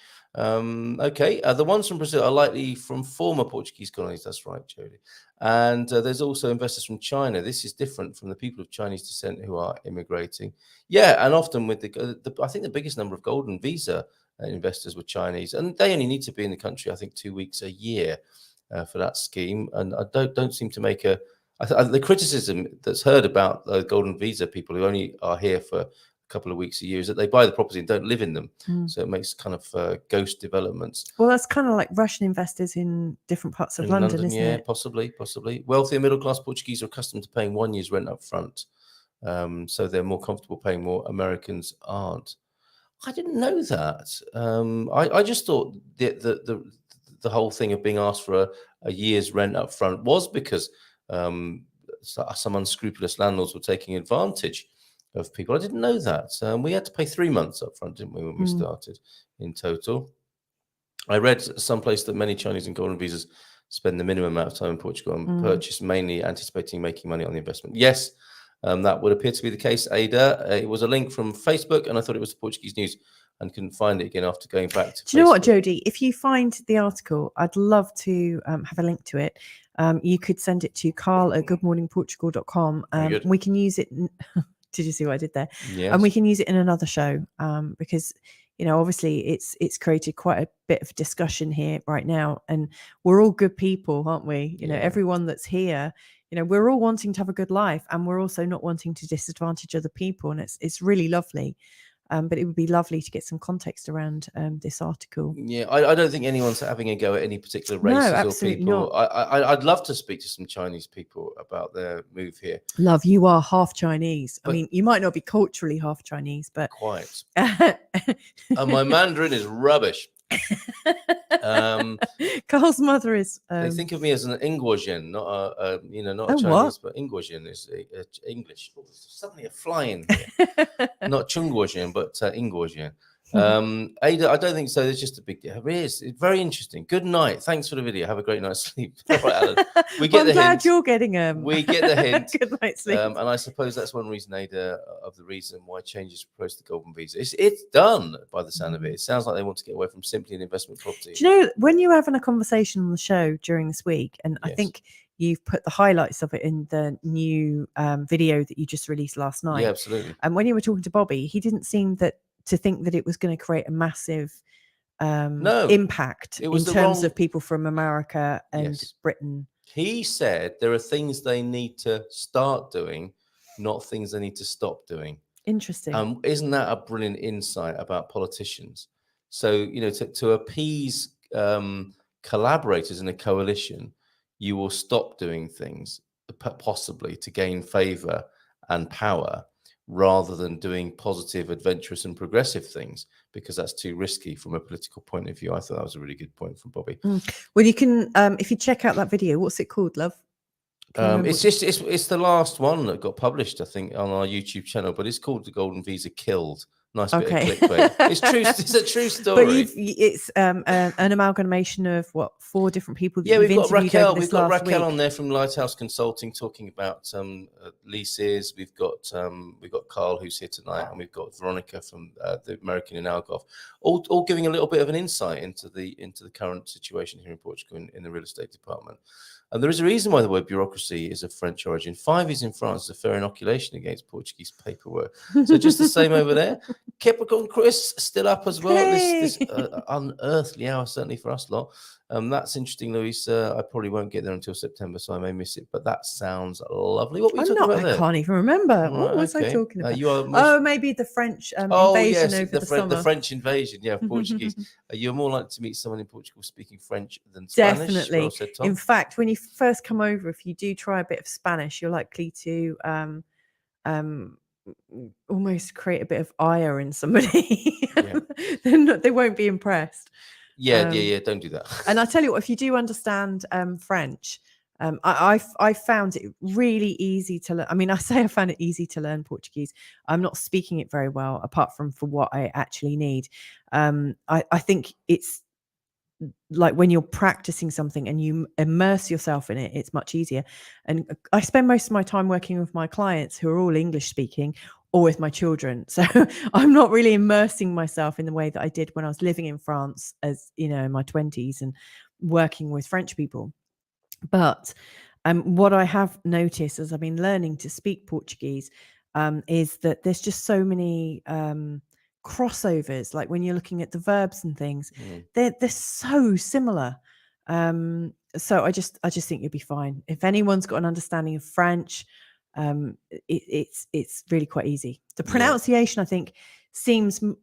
A: Okay, the ones from Brazil are likely from former Portuguese colonies. That's right, Jody. And there's also investors from China. This is different from the people of Chinese descent who are immigrating. Yeah, and often with I think the biggest number of golden visa investors were Chinese, and they only need to be in the country, I think, 2 weeks a year for that scheme. And I don't seem to make the criticism that's heard about the golden visa people who only are here for a couple of weeks a year is that they buy the property and don't live in them. So it makes kind of ghost developments.
C: Well, that's kind of like Russian investors in different parts of London, isn't it?
A: Possibly. Wealthy and middle class Portuguese are accustomed to paying 1 year's rent up front. So they're more comfortable paying more. Americans aren't. I didn't know that. I just thought the whole thing of being asked for a year's rent up front was because some unscrupulous landlords were taking advantage of people. I didn't know that. We had to pay 3 months up front, didn't we, when we started in total? I read someplace that many Chinese and golden visas spend the minimum amount of time in Portugal and purchase mainly anticipating making money on the investment. Yes, that would appear to be the case, Ada. It was a link from Facebook, and I thought it was the Portuguese news and couldn't find it again after going back to
C: Do you know what, Jodie? If you find the article, I'd love to have a link to it. You could send it to carl@goodmorningportugal.com. We can use it. Did you see what I did there?
A: Yes.
C: And we can use it in another show because, obviously it's created quite a bit of discussion here right now. And we're all good people, aren't we? Everyone that's here, we're all wanting to have a good life, and we're also not wanting to disadvantage other people. And it's really lovely. But it would be lovely to get some context around this article.
A: Yeah, I don't think anyone's having a go at any particular races or people. I'd love to speak to some Chinese people about their move here.
C: Love, you are half Chinese. I mean, you might not be culturally half Chinese, but
A: quite. And my Mandarin is rubbish.
C: Carl's mother is.
A: They think of me as an Ingorjian, not a Chinese,
C: what?
A: but Ingorjian is English. Oh, suddenly a fly in here. Not Chungorjian, but Ingorjian. Ada, I don't think so. There's just a big deal. It is. It's very interesting. Good night. Thanks for the video. Have a great night's sleep. All right, Alan. We get
C: I'm
A: the
C: glad
A: hint.
C: you're getting
A: We get the hint.
C: Good night's sleep.
A: And I suppose that's one reason, Ada, of the reason why changes proposed to the golden visa. It's done by the sound of it. It sounds like they want to get away from simply an investment property.
C: Do you know, when you were having a conversation on the show during this week, and I think you've put the highlights of it in the new video that you just released last night.
A: Yeah, absolutely.
C: And when you were talking to Bobby, he didn't seem to think that it was going to create a massive impact in terms of people from America and Britain.
A: He said there are things they need to start doing not things they need to stop doing.
C: Interesting.
A: Isn't that a brilliant insight about politicians? So, you know, to appease collaborators in a coalition, you will stop doing things possibly to gain favor and power, rather than doing positive, adventurous and progressive things, because that's too risky from a political point of view. I thought that was a really good point from Bobby.
C: Well, you can, if you check out that video, what's it called, love?
A: It's the last one that got published, I think, on our YouTube channel, but it's called The Golden Visa Killed. Nice bit of clickbait. It's true. It's a true story.
C: But it's an amalgamation of 4 different people that
A: we've
C: you've
A: got
C: interviewed
A: Raquel.
C: over this
A: We've got
C: last
A: Raquel
C: week.
A: on there from Lighthouse Consulting, talking about leases. We've got Carl, who's here tonight, and we've got Veronica from the American in Algarve, all giving a little bit of an insight into the current situation here in Portugal in the real estate department. And there is a reason why the word bureaucracy is of French origin. 5 years in France is a fair inoculation against Portuguese paperwork. So just the same over there. Portugal-curious still up as well.
C: Hey.
A: This unearthly hour, certainly for us lot. That's interesting, Louise. I probably won't get there until September, so I may miss it. But that sounds lovely. What were you talking about there?
C: I can't even remember.
A: Right,
C: What was I talking about? Maybe the French invasion over the summer.
A: The French invasion, yeah, Portuguese. You're more likely to meet someone in Portugal speaking French than Spanish.
C: Definitely.
A: Well said, Tom.
C: In fact, when you first come over, if you do try a bit of Spanish, you're likely to almost create a bit of ire in somebody. Yeah. They won't be impressed.
A: Yeah, don't do that.
C: And I tell you what, if you do understand French, I found it really easy to learn. I mean, I found it easy to learn Portuguese. I'm not speaking it very well, apart from for what I actually need. I think it's like when you're practicing something and you immerse yourself in it, it's much easier. And I spend most of my time working with my clients who are all English speaking, or with my children. So I'm not really immersing myself in the way that I did when I was living in France, as you know, in my 20s and working with French people. But what I have noticed as I've been learning to speak Portuguese is that there's just so many crossovers. Like when you're looking at the verbs and things, they're so similar. So I just think you'll be fine. If anyone's got an understanding of French, it's really quite easy. The pronunciation, I think, seems to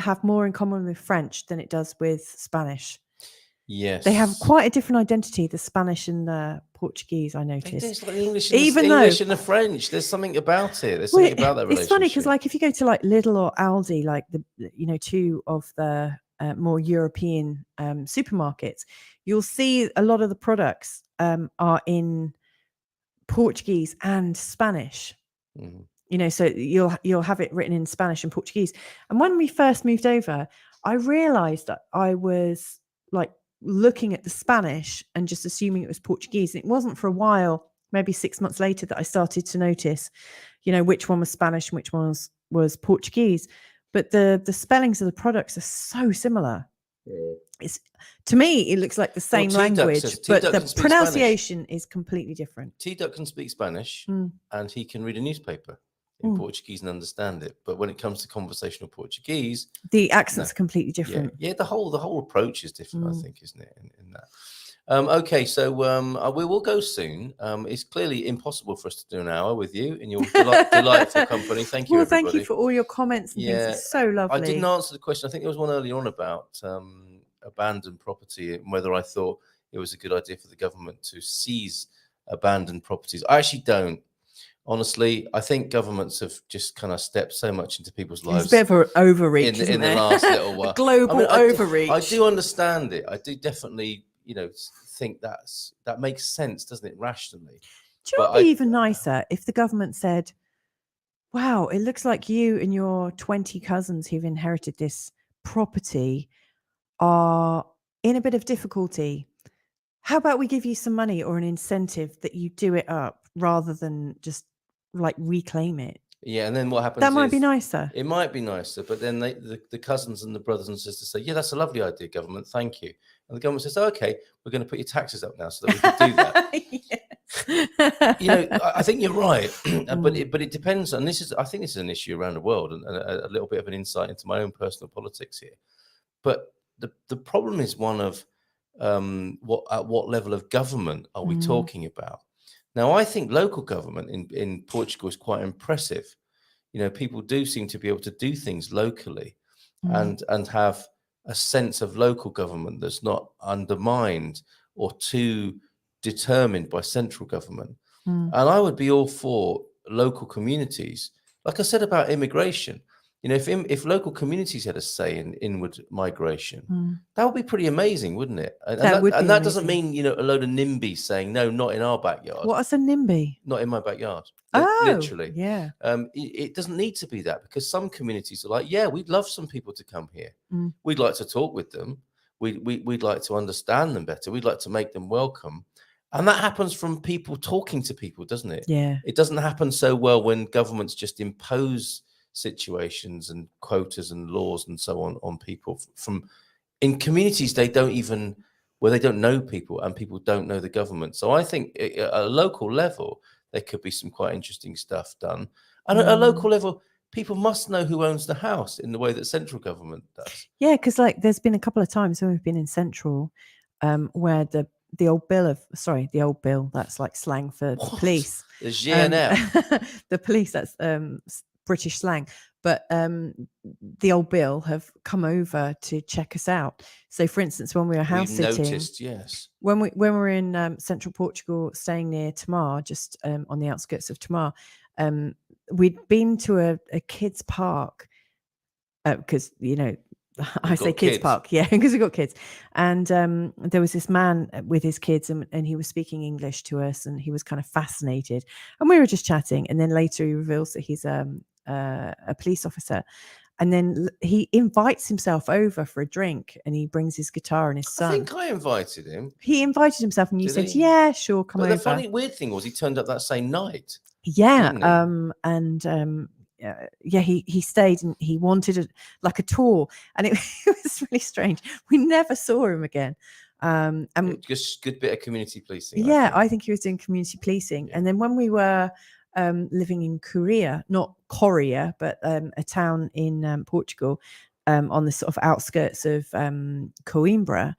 C: have more in common with French than it does with Spanish.
A: Yes,
C: they have quite a different identity, the Spanish and the Portuguese, I noticed.
A: It's like English and the French. There's something about it. There's something about that relationship.
C: It's funny because, like, if you go to like Lidl or Aldi, like two of the more European supermarkets, you'll see a lot of the products are in Portuguese and Spanish. So you'll have it written in Spanish and Portuguese. And when we first moved over, I realized that I was like looking at the Spanish and just assuming it was Portuguese. And it wasn't for a while, maybe 6 months later, that I started to notice, which one was Spanish and which one was Portuguese. But the spellings of the products are so similar. To me, it looks like the same language, but the pronunciation is completely different.
A: T-Duck can speak Spanish and he can read a newspaper in Portuguese and understand it. But when it comes to conversational Portuguese,
C: the accent's completely different.
A: Yeah, the whole approach is different, I think, isn't it? In that. Okay, so we will go soon. It's clearly impossible for us to do an hour with you in your delightful company. Thank you, everybody.
C: Thank you for all your comments and things. It's so lovely.
A: I didn't answer the question. I think there was one earlier on about abandoned property and whether I thought it was a good idea for the government to seize abandoned properties. I actually don't. Honestly, I think governments have just kind of stepped so much into people's lives.
C: It's a bit of an overreach
A: in the last little while.
C: Global overreach.
A: I do understand it. I do definitely, think that makes sense, doesn't it, rationally?
C: Do you know what'd be even nicer if the government said, "Wow, it looks like you and your 20 cousins who've inherited this property are in a bit of difficulty. How about we give you some money or an incentive that you do it up rather than just like reclaim it?"
A: Yeah, and then what happens?
C: That might be nicer.
A: It might be nicer, but then the cousins and the brothers and sisters say, "Yeah, that's a lovely idea, government. Thank you." And the government says, "Okay, we're going to put your taxes up now so that we can do that." I think you're right, but it depends. And I think this is an issue around the world, and a little bit of an insight into my own personal politics here. But the problem is one of at what level of government are we talking about? Now, I think local government in Portugal is quite impressive. People do seem to be able to do things locally and have a sense of local government that's not undermined or too determined by central government. And I would be all for local communities. Like I said about immigration, if local communities had a say in inward migration, that would be pretty amazing, wouldn't it? And
C: That would be
A: that doesn't
C: amazing.
A: mean, a load of NIMBYs saying, no, not in our backyard.
C: What is a NIMBY?
A: Not in my backyard.
C: Oh,
A: Literally.
C: yeah.
A: It doesn't need to be that, because some communities are like, yeah, we'd love some people to come here. We'd like to talk with them. We'd like to understand them better. We'd like to make them welcome. And that happens from people talking to people, doesn't it?
C: Yeah.
A: It doesn't happen so well when governments just impose situations and quotas and laws and so on people from in communities they don't know people, and people don't know the government. So I think at a local level there could be some quite interesting stuff done, and at a local level people must know who owns the house in the way that central government does.
C: Yeah, because there's been a couple of times when we've been in central where the old bill, that's like slang for the police.
A: The GNL.
C: The police, that's British slang. But the old bill have come over to check us out. So, for instance, when we were house sitting,
A: noticed, yes.
C: When we were in central Portugal, staying near Tamar, just on the outskirts of Tamar, we'd been to a kids' park because I say kids park, yeah, because we got kids, and there was this man with his kids, and he was speaking English to us, and he was kind of fascinated, and we were just chatting, and then later he reveals that he's a police officer, and then he invites himself over for a drink, and he brings his guitar and his son.
A: I think I invited him.
C: He invited himself, and you said, "Yeah, sure, come over."
A: The funny weird thing was he turned up that same night.
C: Yeah, he stayed, and he wanted a tour, and it was really strange. We never saw him again.
A: Just good bit of community policing.
C: Yeah, I think he was doing community policing. Yeah. And then when we were living in Coria, not Coria, but a town in Portugal, on the sort of outskirts of Coimbra,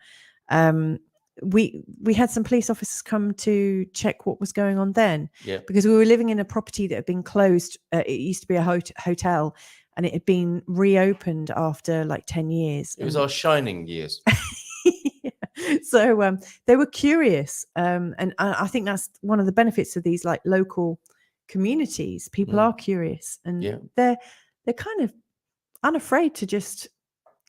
C: we had some police officers come to check what was going on then, because we were living in a property that had been closed. It used to be a hotel, and it had been reopened after like 10 years.
A: It was our shining years.
C: So they were curious, and I think that's one of the benefits of these like local communities. People are curious, and they're kind of unafraid to just,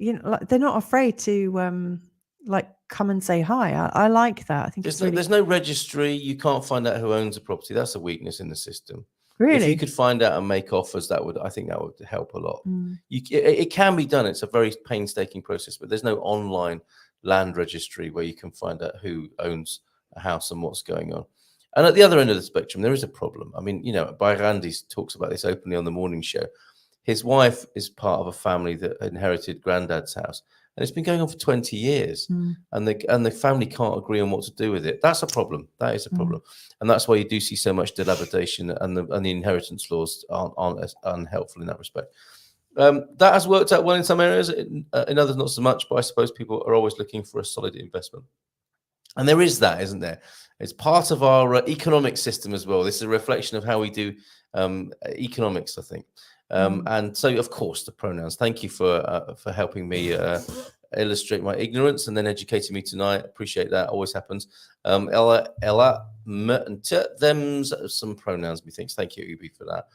C: like, they're not afraid to like come and say hi. I like that. I think there's
A: no registry. You can't find out who owns a property. That's a weakness in the system.
C: Really?
A: If you could find out and make offers, I think that would help a lot. It can be done. It's a very painstaking process, but there's no online land registry where you can find out who owns a house and what's going on. And at the other end of the spectrum, there is a problem. I mean, Bairandis talks about this openly on the morning show. His wife is part of a family that inherited granddad's house, and it's been going on for 20 years, and the family can't agree on what to do with it. That's a problem. That is a problem, and that's why you do see so much dilapidation, and the inheritance laws aren't as unhelpful in that respect. That has worked out well in some areas, in others not so much. But I suppose people are always looking for a solid investment, and there is that, isn't there? It's part of our economic system as well. This is a reflection of how we do economics, I think. And so, of course, the pronouns. Thank you for helping me illustrate my ignorance and then educating me tonight. Appreciate that. Always happens. Ella, and them's some pronouns, methinks. Thank you, Ubi, for that.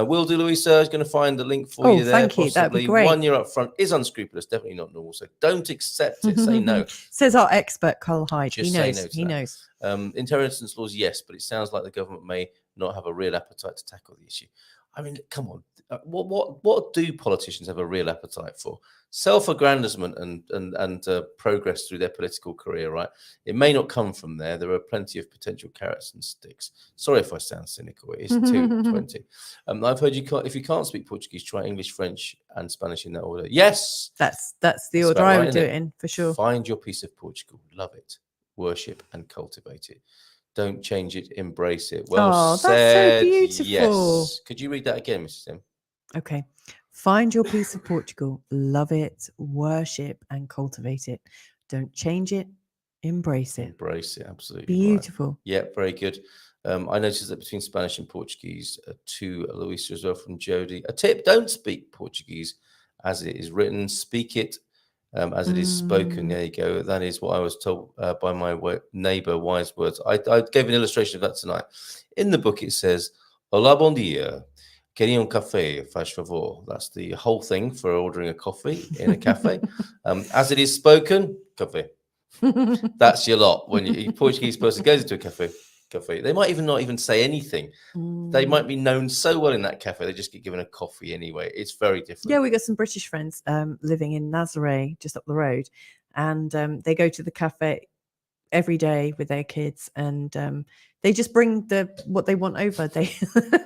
A: Will do, Louisa is going to find the link for you there.
C: Thank you. That'd be great.
A: 1 year up front is unscrupulous, definitely not normal. So don't accept it. Say no.
C: Says our expert, Carl Hyde.
A: Just
C: he knows.
A: Say no to
C: he
A: that.
C: knows.
A: Inheritance laws, yes, but it sounds like the government may not have a real appetite to tackle the issue. I mean, come on. What do politicians have a real appetite for? Self-aggrandizement and progress through their political career, right? It may not come from there. There are plenty of potential carrots and sticks. Sorry if I sound cynical. It is 2:20. I've heard if you can't speak Portuguese, try English, French, and Spanish in that order. Yes,
C: that's the order I would do it in, for sure.
A: Find your piece of Portugal, love it, worship and cultivate it. Don't change it, embrace it. Well said.
C: That's so beautiful.
A: Yes. Could you read that again, Mrs. Sim?
C: Okay. Find your piece of Portugal, love it, worship and cultivate it. Don't change it, Embrace it.
A: Embrace it. Absolutely. Right.
C: Beautiful.
A: Yeah, very good. I noticed that between Spanish and Portuguese, to Louisa as well from Jody. A tip: don't speak Portuguese as it is written. Speak it as it is spoken. There you go. That is what I was told by my neighbor. Wise words. I gave an illustration of that tonight. In the book, it says, "Olá, bom dia. Queria café, faz favor." That's the whole thing for ordering a coffee in a cafe. As it is spoken, café. That's your lot. When a Portuguese person goes into a cafe, they might even not even say anything. They might be known so well in that cafe, they just get given a coffee anyway. It's very different.
C: Yeah, we got some British friends living in Nazaré, just up the road, and they go to the cafe every day with their kids, and they just bring what they want over. They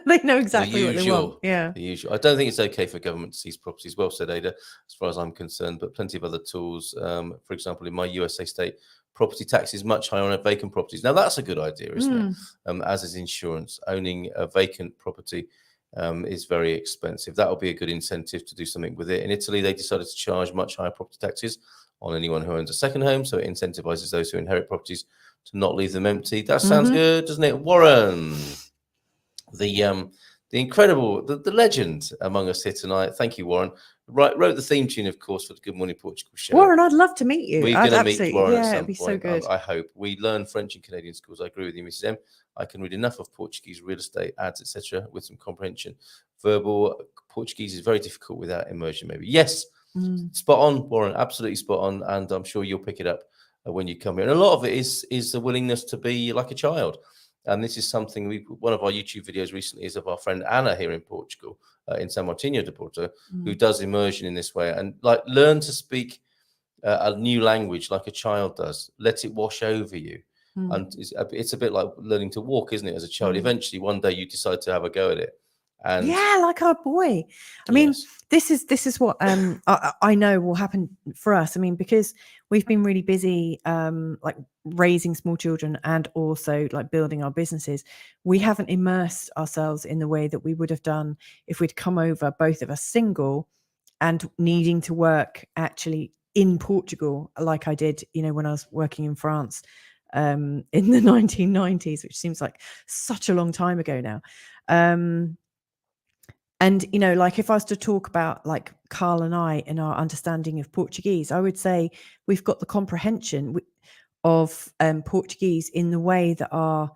C: they know exactly what they want. Yeah,
A: the usual. I don't think it's okay for government to seize properties. Well said, Ada, as far as I'm concerned. But plenty of other tools. For example, in my USA state, property tax is much higher on vacant properties. Now that's a good idea, isn't it? As is insurance. Owning a vacant property is very expensive. That will be a good incentive to do something with it. In Italy, they decided to charge much higher property taxes on anyone who owns a second home, so it incentivizes those who inherit properties to not leave them empty. That sounds good, doesn't it? Warren, the incredible, the legend among us here tonight. Thank you, Warren. Wrote the theme tune, of course, for the Good Morning Portugal show.
C: Warren, I'd love to meet you.
A: We're going to meet Warren at some
C: it'd be
A: point.
C: so good.
A: I hope. We learn French in Canadian schools. I agree with you, Mrs. M. I can read enough of Portuguese real estate ads, etc., with some comprehension. Verbal Portuguese is very difficult without immersion, maybe. Yes. Spot on, Warren, absolutely spot on, and I'm sure you'll pick it up when you come here. And a lot of it is the willingness to be like a child, and this is something one of our YouTube videos recently is of our friend Anna here in Portugal, in San Martinho de Porto, who does immersion in this way, and like learn to speak a new language like a child does. Let it wash over you, and it's a bit like learning to walk, isn't it? As a child, eventually one day you decide to have a go at it. And
C: yeah, like our boy. I mean, this is what I know will happen for us. I mean, because we've been really busy, like raising small children and also like building our businesses. We haven't immersed ourselves in the way that we would have done if we'd come over, both of us single, and needing to work actually in Portugal, like I did, when I was working in France in the 1990s, which seems like such a long time ago now. And, like if I was to talk about like Carl and I and our understanding of Portuguese, I would say we've got the comprehension of Portuguese in the way that our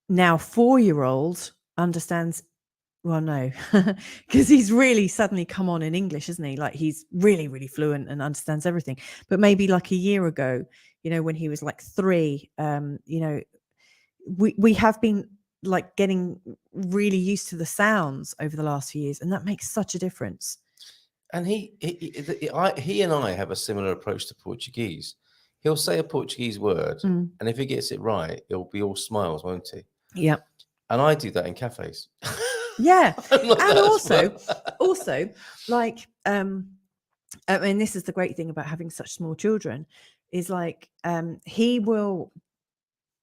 C: now 4-year-old understands. Well, no, because he's really suddenly come on in English, isn't he? Like he's really, really fluent and understands everything. But maybe like a year ago, when he was like 3, we have been like getting really used to the sounds over the last few years, and that makes such a difference.
A: And he and I have a similar approach to Portuguese. He'll say a Portuguese word, and if he gets it right, it'll be all smiles, won't he?
C: Yeah.
A: And I do that in cafes.
C: Yeah. And also like I mean, this is the great thing about having such small children, is like he will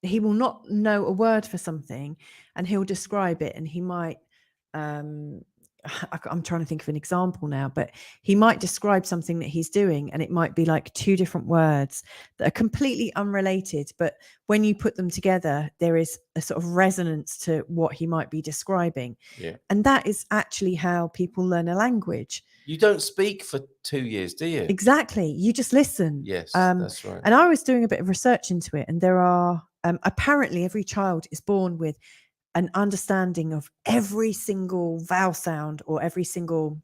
C: not know a word for something, and he'll describe it, and he might I'm trying to think of an example now, but he might describe something that he's doing, and it might be like 2 different words that are completely unrelated, but when you put them together, there is a sort of resonance to what he might be describing.
A: Yeah.
C: And that is actually how people learn a language.
A: You don't speak for 2 years, do you?
C: Exactly. You just listen.
A: Yes, that's right.
C: And I was doing a bit of research into it, and there are apparently every child is born with an understanding of every single vowel sound or every single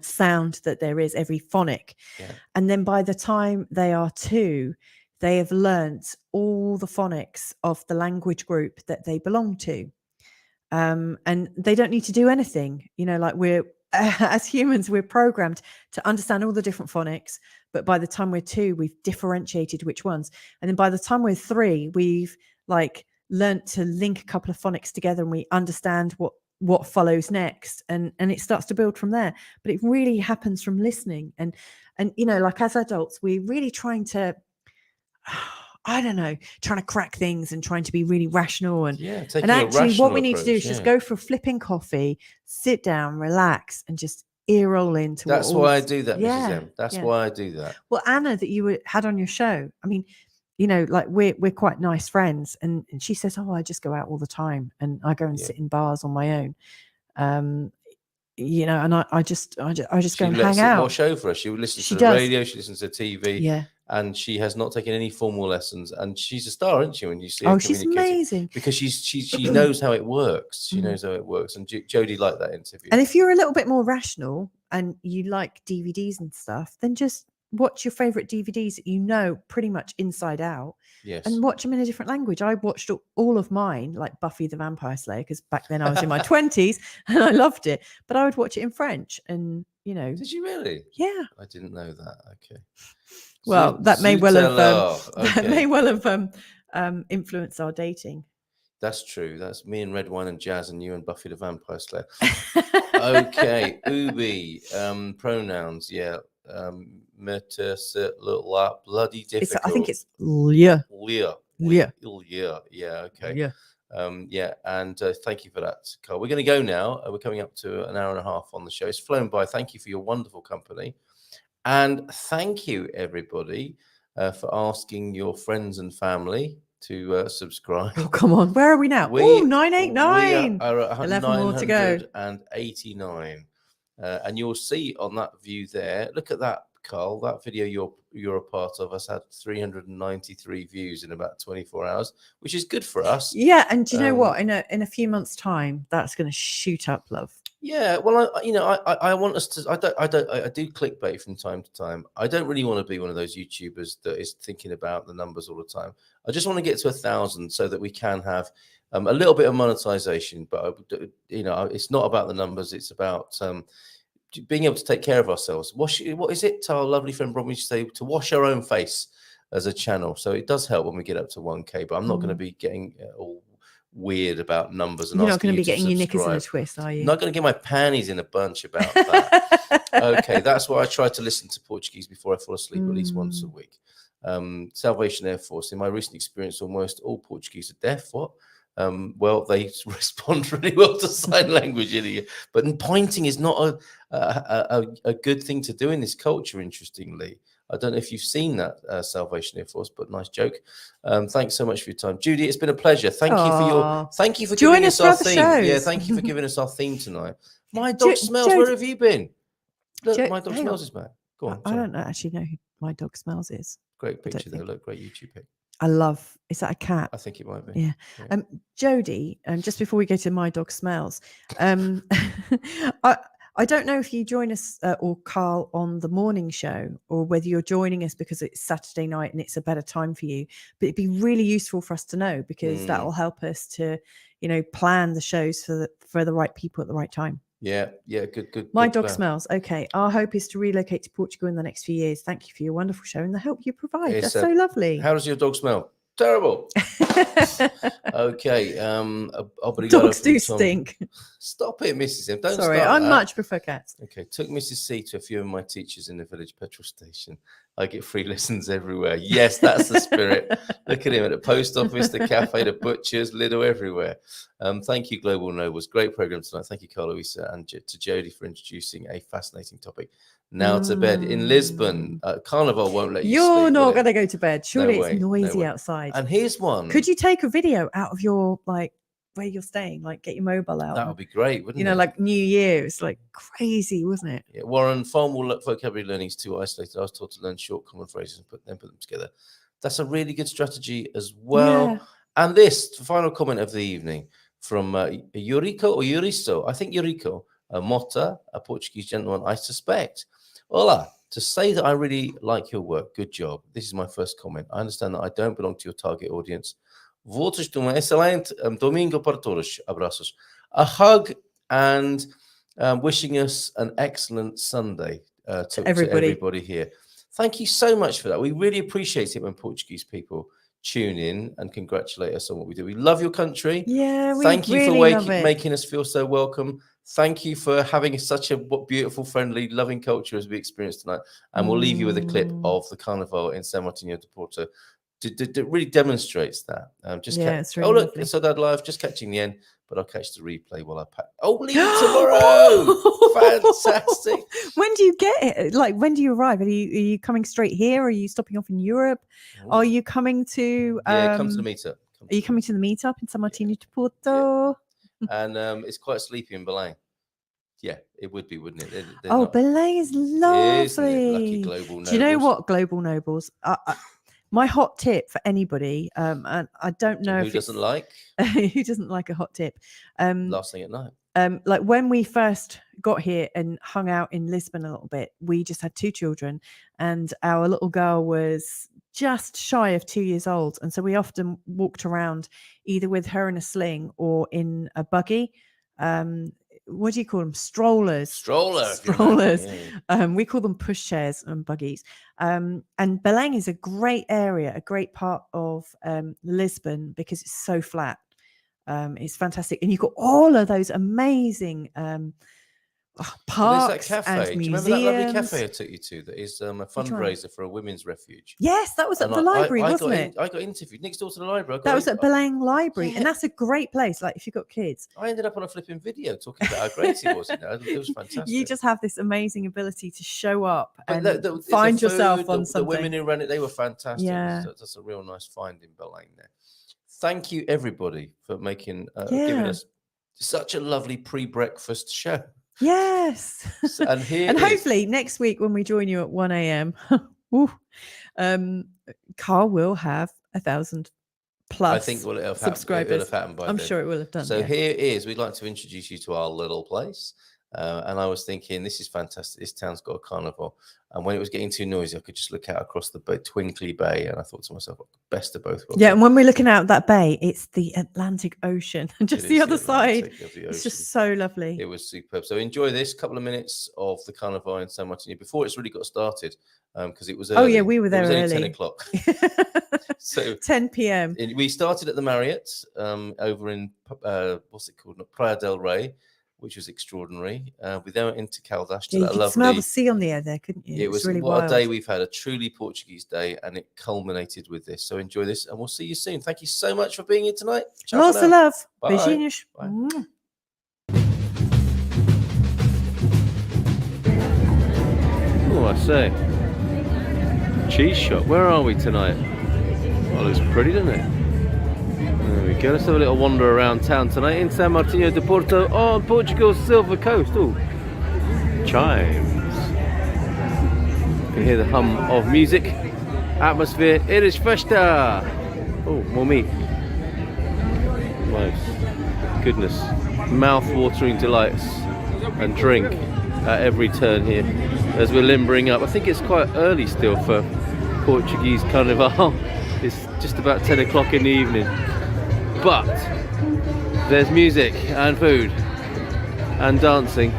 C: sound that there is, every phonic. Yeah. And then by the time they are 2, they have learnt all the phonics of the language group that they belong to. And they don't need to do anything, like we're, as humans, we're programmed to understand all the different phonics. But by the time we're 2, we've differentiated which ones. And then by the time we're 3, we've like learnt to link a couple of phonics together, and we understand what follows next, and it starts to build from there. But it really happens from listening, and like as adults, we're really trying to trying to crack things and trying to be really rational, and actually what we need to do is just go for a flipping coffee, sit down, relax, and just ear roll into.
A: That's why I do that, Mrs. M. That's why I do that.
C: Well, Anna, that you had on your show, I mean, you know, like we're quite nice friends, and she says, oh, I just go out all the time and I go and sit in bars on my own. You know, and I just go and hang out.
A: Wash over her. She listens to the
C: does.
A: radio, she listens to TV,
C: Yeah.
A: and she has not taken any formal lessons. And she's a star, isn't she? When you see her
C: Oh, she's
A: communicating,
C: amazing.
A: because she knows how it works. She knows how it works. And Jodie liked that interview.
C: And if you're a little bit more rational and you like DVDs and stuff, then just watch your favorite DVDs that you know pretty much inside out.
A: Yes.
C: And watch them in a different language. I watched all of mine, like Buffy the Vampire Slayer, because back then I was in my 20s and I loved it. But I would watch it in French, and you know.
A: Did you really?
C: Yeah.
A: I didn't know that. Okay.
C: Well, that may well have influenced our dating.
A: That's true. That's me and Red Wine and Jazz, and you and Buffy the Vampire Slayer. Okay. Ubi. Pronouns. Yeah. Bloody difficult.
C: I think it's yeah.
A: Yeah. Okay.
C: Yeah.
A: And thank you for that, Carl. We're going to go now. We're coming up to an hour and a half on the show. It's flown by. Thank you for your wonderful company, and thank you everybody for asking your friends and family to subscribe.
C: Oh, come on. Where are we now? Oh, 989.
A: We are at
C: 11 more to go.
A: 989. And you'll see on that view there. Look at that, Carl. That video you're a part of has had 393 views in about 24 hours, which is good for us.
C: Yeah, and do you know what? In a few months' time, that's going to shoot up, love.
A: Yeah, well, I want us to. I do clickbait from time to time. I don't really want to be one of those YouTubers that is thinking about the numbers all the time. I just want to get to 1,000 so that we can have a little bit of monetization. But it's not about the numbers. It's about being able to take care of ourselves. What is it? Our lovely friend Rob used to say, to wash our own face as a channel. So it does help when we get up to 1K. But I'm not going to be getting all weird about numbers. And
C: you're not going to be getting your knickers in a twist, are you?
A: I'm not going to get my panties in a bunch about that. Okay, that's why I try to listen to Portuguese before I fall asleep at least once a week. Salvation Air Force. In my recent experience, almost all Portuguese are deaf. What? Well, they respond really well to sign language in here, but pointing is not a good thing to do in this culture. Interestingly, I don't know if you've seen that Salvation Air Force, but nice joke. Thanks so much for your time, Judy. It's been a pleasure. Thank you for giving us our theme. Yeah, thank you for giving us our theme tonight. My dog Smells. Where have you been? Look, my dog Smells is back. Go on.
C: I don't actually know who my dog Smells is.
A: Great picture though. Look, great YouTube pic.
C: I love. Is that a cat?
A: I think it might be.
C: Yeah. Jodie, just before we go to My Dog Smells, I don't know if you join us or Carl on the morning show, or whether you're joining us because it's Saturday night and it's a better time for you. But it'd be really useful for us to know, because that will help us to, plan the shows for the right people at the right time.
A: Yeah, good.
C: My Dog Smells. Okay. Our hope is to relocate to Portugal in the next few years. Thank you for your wonderful show and the help you provide. That's so lovely.
A: How does your dog smell? Terrible. Okay.
C: Dogs do stink.
A: Stop it, Mrs. M. Don't
C: Sorry,
A: start
C: I
A: that.
C: much prefer cats.
A: Okay. Took Mrs. C to a few of my teachers in the village petrol station. I get free lessons everywhere. Yes, that's the spirit. Look at him at the post office, the cafe, the butchers, Lidl, everywhere. Thank you, Global Nobles. Great program tonight. Thank you, Carl Luisa, and to Jodie for introducing a fascinating topic. Now to bed in Lisbon. Carnival won't let you sleep.
C: You're not going to go to bed. Surely it's noisy outside.
A: And here's one.
C: Could you take a video out of your, where you're staying? Get your mobile out.
A: That would be great, wouldn't it?
C: Like New Year. It's crazy, wasn't it?
A: Yeah. Warren, formal vocabulary learning is too isolated. I was taught to learn short common phrases and put them together. That's a really good strategy as well. Yeah. And this, the final comment of the evening from Eurico or Euristo. I think Eurico, a Mota, a Portuguese gentleman, I suspect. Hola, to say that I really like your work. Good job. This is my first comment. I understand that I don't belong to your target audience. Votos de excelente domingo para todos. Abraços. A hug and wishing us an excellent Sunday to everybody here. Thank you so much for that. We really appreciate it when Portuguese people tune in and congratulate us on what we do. We love your country.
C: Yeah,
A: thank you for making us feel so welcome. Thank you for having such a beautiful, friendly, loving culture as we experienced tonight. And we'll leave you with a clip of the Carnival in San Martinho de Porto. really demonstrates that.
C: It's
A: oh
C: really
A: look,
C: lovely.
A: so that live, just catching the end, but I'll catch the replay while I pack. Oh, leave it tomorrow! Fantastic.
C: When do you get it? Like, when do you arrive? Are you coming straight here? Are you stopping off in Europe? Are you coming to?
A: Come to the meetup.
C: Are you coming to the meetup in San Martino di Porto?
A: And it's quite sleepy in Belém. Yeah, it would be, wouldn't it?
C: Belém is lovely.
A: Isn't it? Lucky global nobles.
C: Do you know what, global nobles? My hot tip for anybody, and I don't know
A: who doesn't like
C: who doesn't like a hot tip.
A: Last thing at night.
C: Like when we first got here and hung out in Lisbon a little bit, we just had 2 children, and our little girl was just shy of 2 years old, and so we often walked around either with her in a sling or in a buggy. What do you call them? Strollers.
A: Yeah.
C: We call them pushchairs and buggies. And Belém is a great area, a great part of Lisbon, because it's so flat. It's fantastic, and you've got all of those amazing parks
A: that cafe.
C: and
A: Do you
C: museums.
A: remember that lovely cafe I took you to? That is a fundraiser for a women's refuge.
C: Yes, that was at the library, wasn't it?
A: I got interviewed next door to the library.
C: That was at Belém Library, and that's a great place. Like, if you've got kids,
A: I ended up on a flipping video talking about how great it was. It was fantastic.
C: You just have this amazing ability to show up and
A: the
C: find
A: food,
C: yourself on something.
A: The women who ran it, they were fantastic.
C: Yeah.
A: That's a real nice find in Belém there. Thank you, everybody, for making giving us such a lovely pre-breakfast show.
C: Yes.
A: And
C: hopefully next week when we join you at 1 a.m, Carl will have 1,000 plus.
A: I think it'll have
C: subscribers.
A: It'll have happened by
C: I'm
A: then.
C: sure it will have done.
A: So here is, we'd like to introduce you to our little place. And I was thinking, this is fantastic. This town's got a carnival. And when it was getting too noisy, I could just look out across the Twinkly Bay. And I thought to myself, best of both worlds.
C: Yeah, and when we're looking out that bay, it's the Atlantic Ocean. And just the other side. It's just so lovely.
A: It was superb. So enjoy this couple of minutes of the carnival in San Martino before it's really got started. Because it was early.
C: Oh, yeah, we were there early.
A: 10 o'clock. So
C: 10 p.m.
A: We started at the Marriott over in, what's it called? Praia del Rey, which was extraordinary. We then went into Caldas.
C: Yeah, you could smell the sea on the air there, couldn't you?
A: It was
C: really
A: what
C: wild.
A: a day we've had, a truly Portuguese day, and it culminated with this. So enjoy this, and we'll see you soon. Thank you so much for being here tonight. Ciao.
C: Lots of love.
A: Bye.
C: Beijinhos.
A: Bye. Oh, I say. Cheese shop. Where are we tonight? Well, it looks pretty, doesn't it? There we go. Let's have a little wander around town tonight in San Martino de Porto on Portugal's Silver Coast. Oh, chimes. You can hear the hum of music. Atmosphere. It is festa. Oh, more meat. My goodness. Mouth-watering delights and drink at every turn here as we're limbering up. I think it's quite early still for Portuguese Carnival. It's just about 10 o'clock in the evening. But there's music and food and dancing.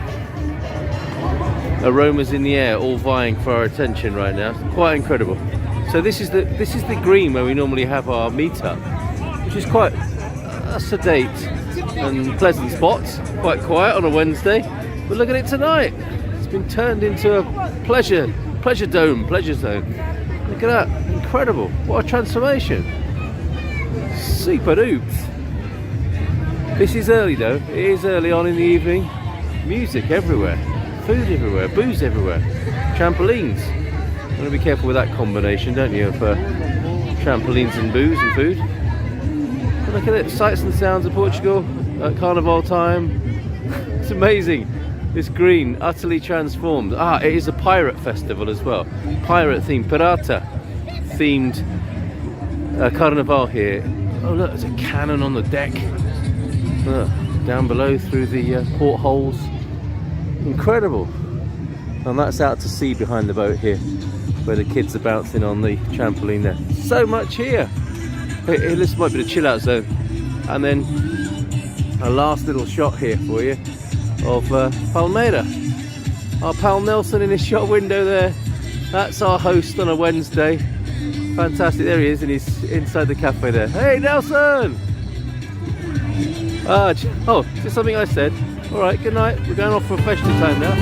A: Aromas in the air, all vying for our attention right now. Quite incredible. So this is the green where we normally have our meetup, which is quite a sedate and pleasant spot. Quite quiet on a Wednesday. But look at it tonight. It's been turned into a pleasure zone. Look at that. Incredible. What a transformation. Super dupes. This is early though. It is early on in the evening. Music everywhere. Food everywhere. Booze everywhere. Trampolines. You want to be careful with that combination, don't you? Of trampolines and booze and food. But look at it. Sights and sounds of Portugal at carnival time. It's amazing. This green, utterly transformed. It is a pirate festival as well. Pirate themed, pirata themed carnival here. Oh look, there's a cannon on the deck. Look, down below through the portholes. Incredible. And that's out to sea behind the boat here, where the kids are bouncing on the trampoline there. So much here. This might be the chill out zone. And then a last little shot here for you of Palmeira. Our pal Nelson in his shop window there. That's our host on a Wednesday. Fantastic. There he is, and he's inside the cafe there. Hey Nelson! Oh, is this something I said? Alright, good night. We're going off for a festive time now.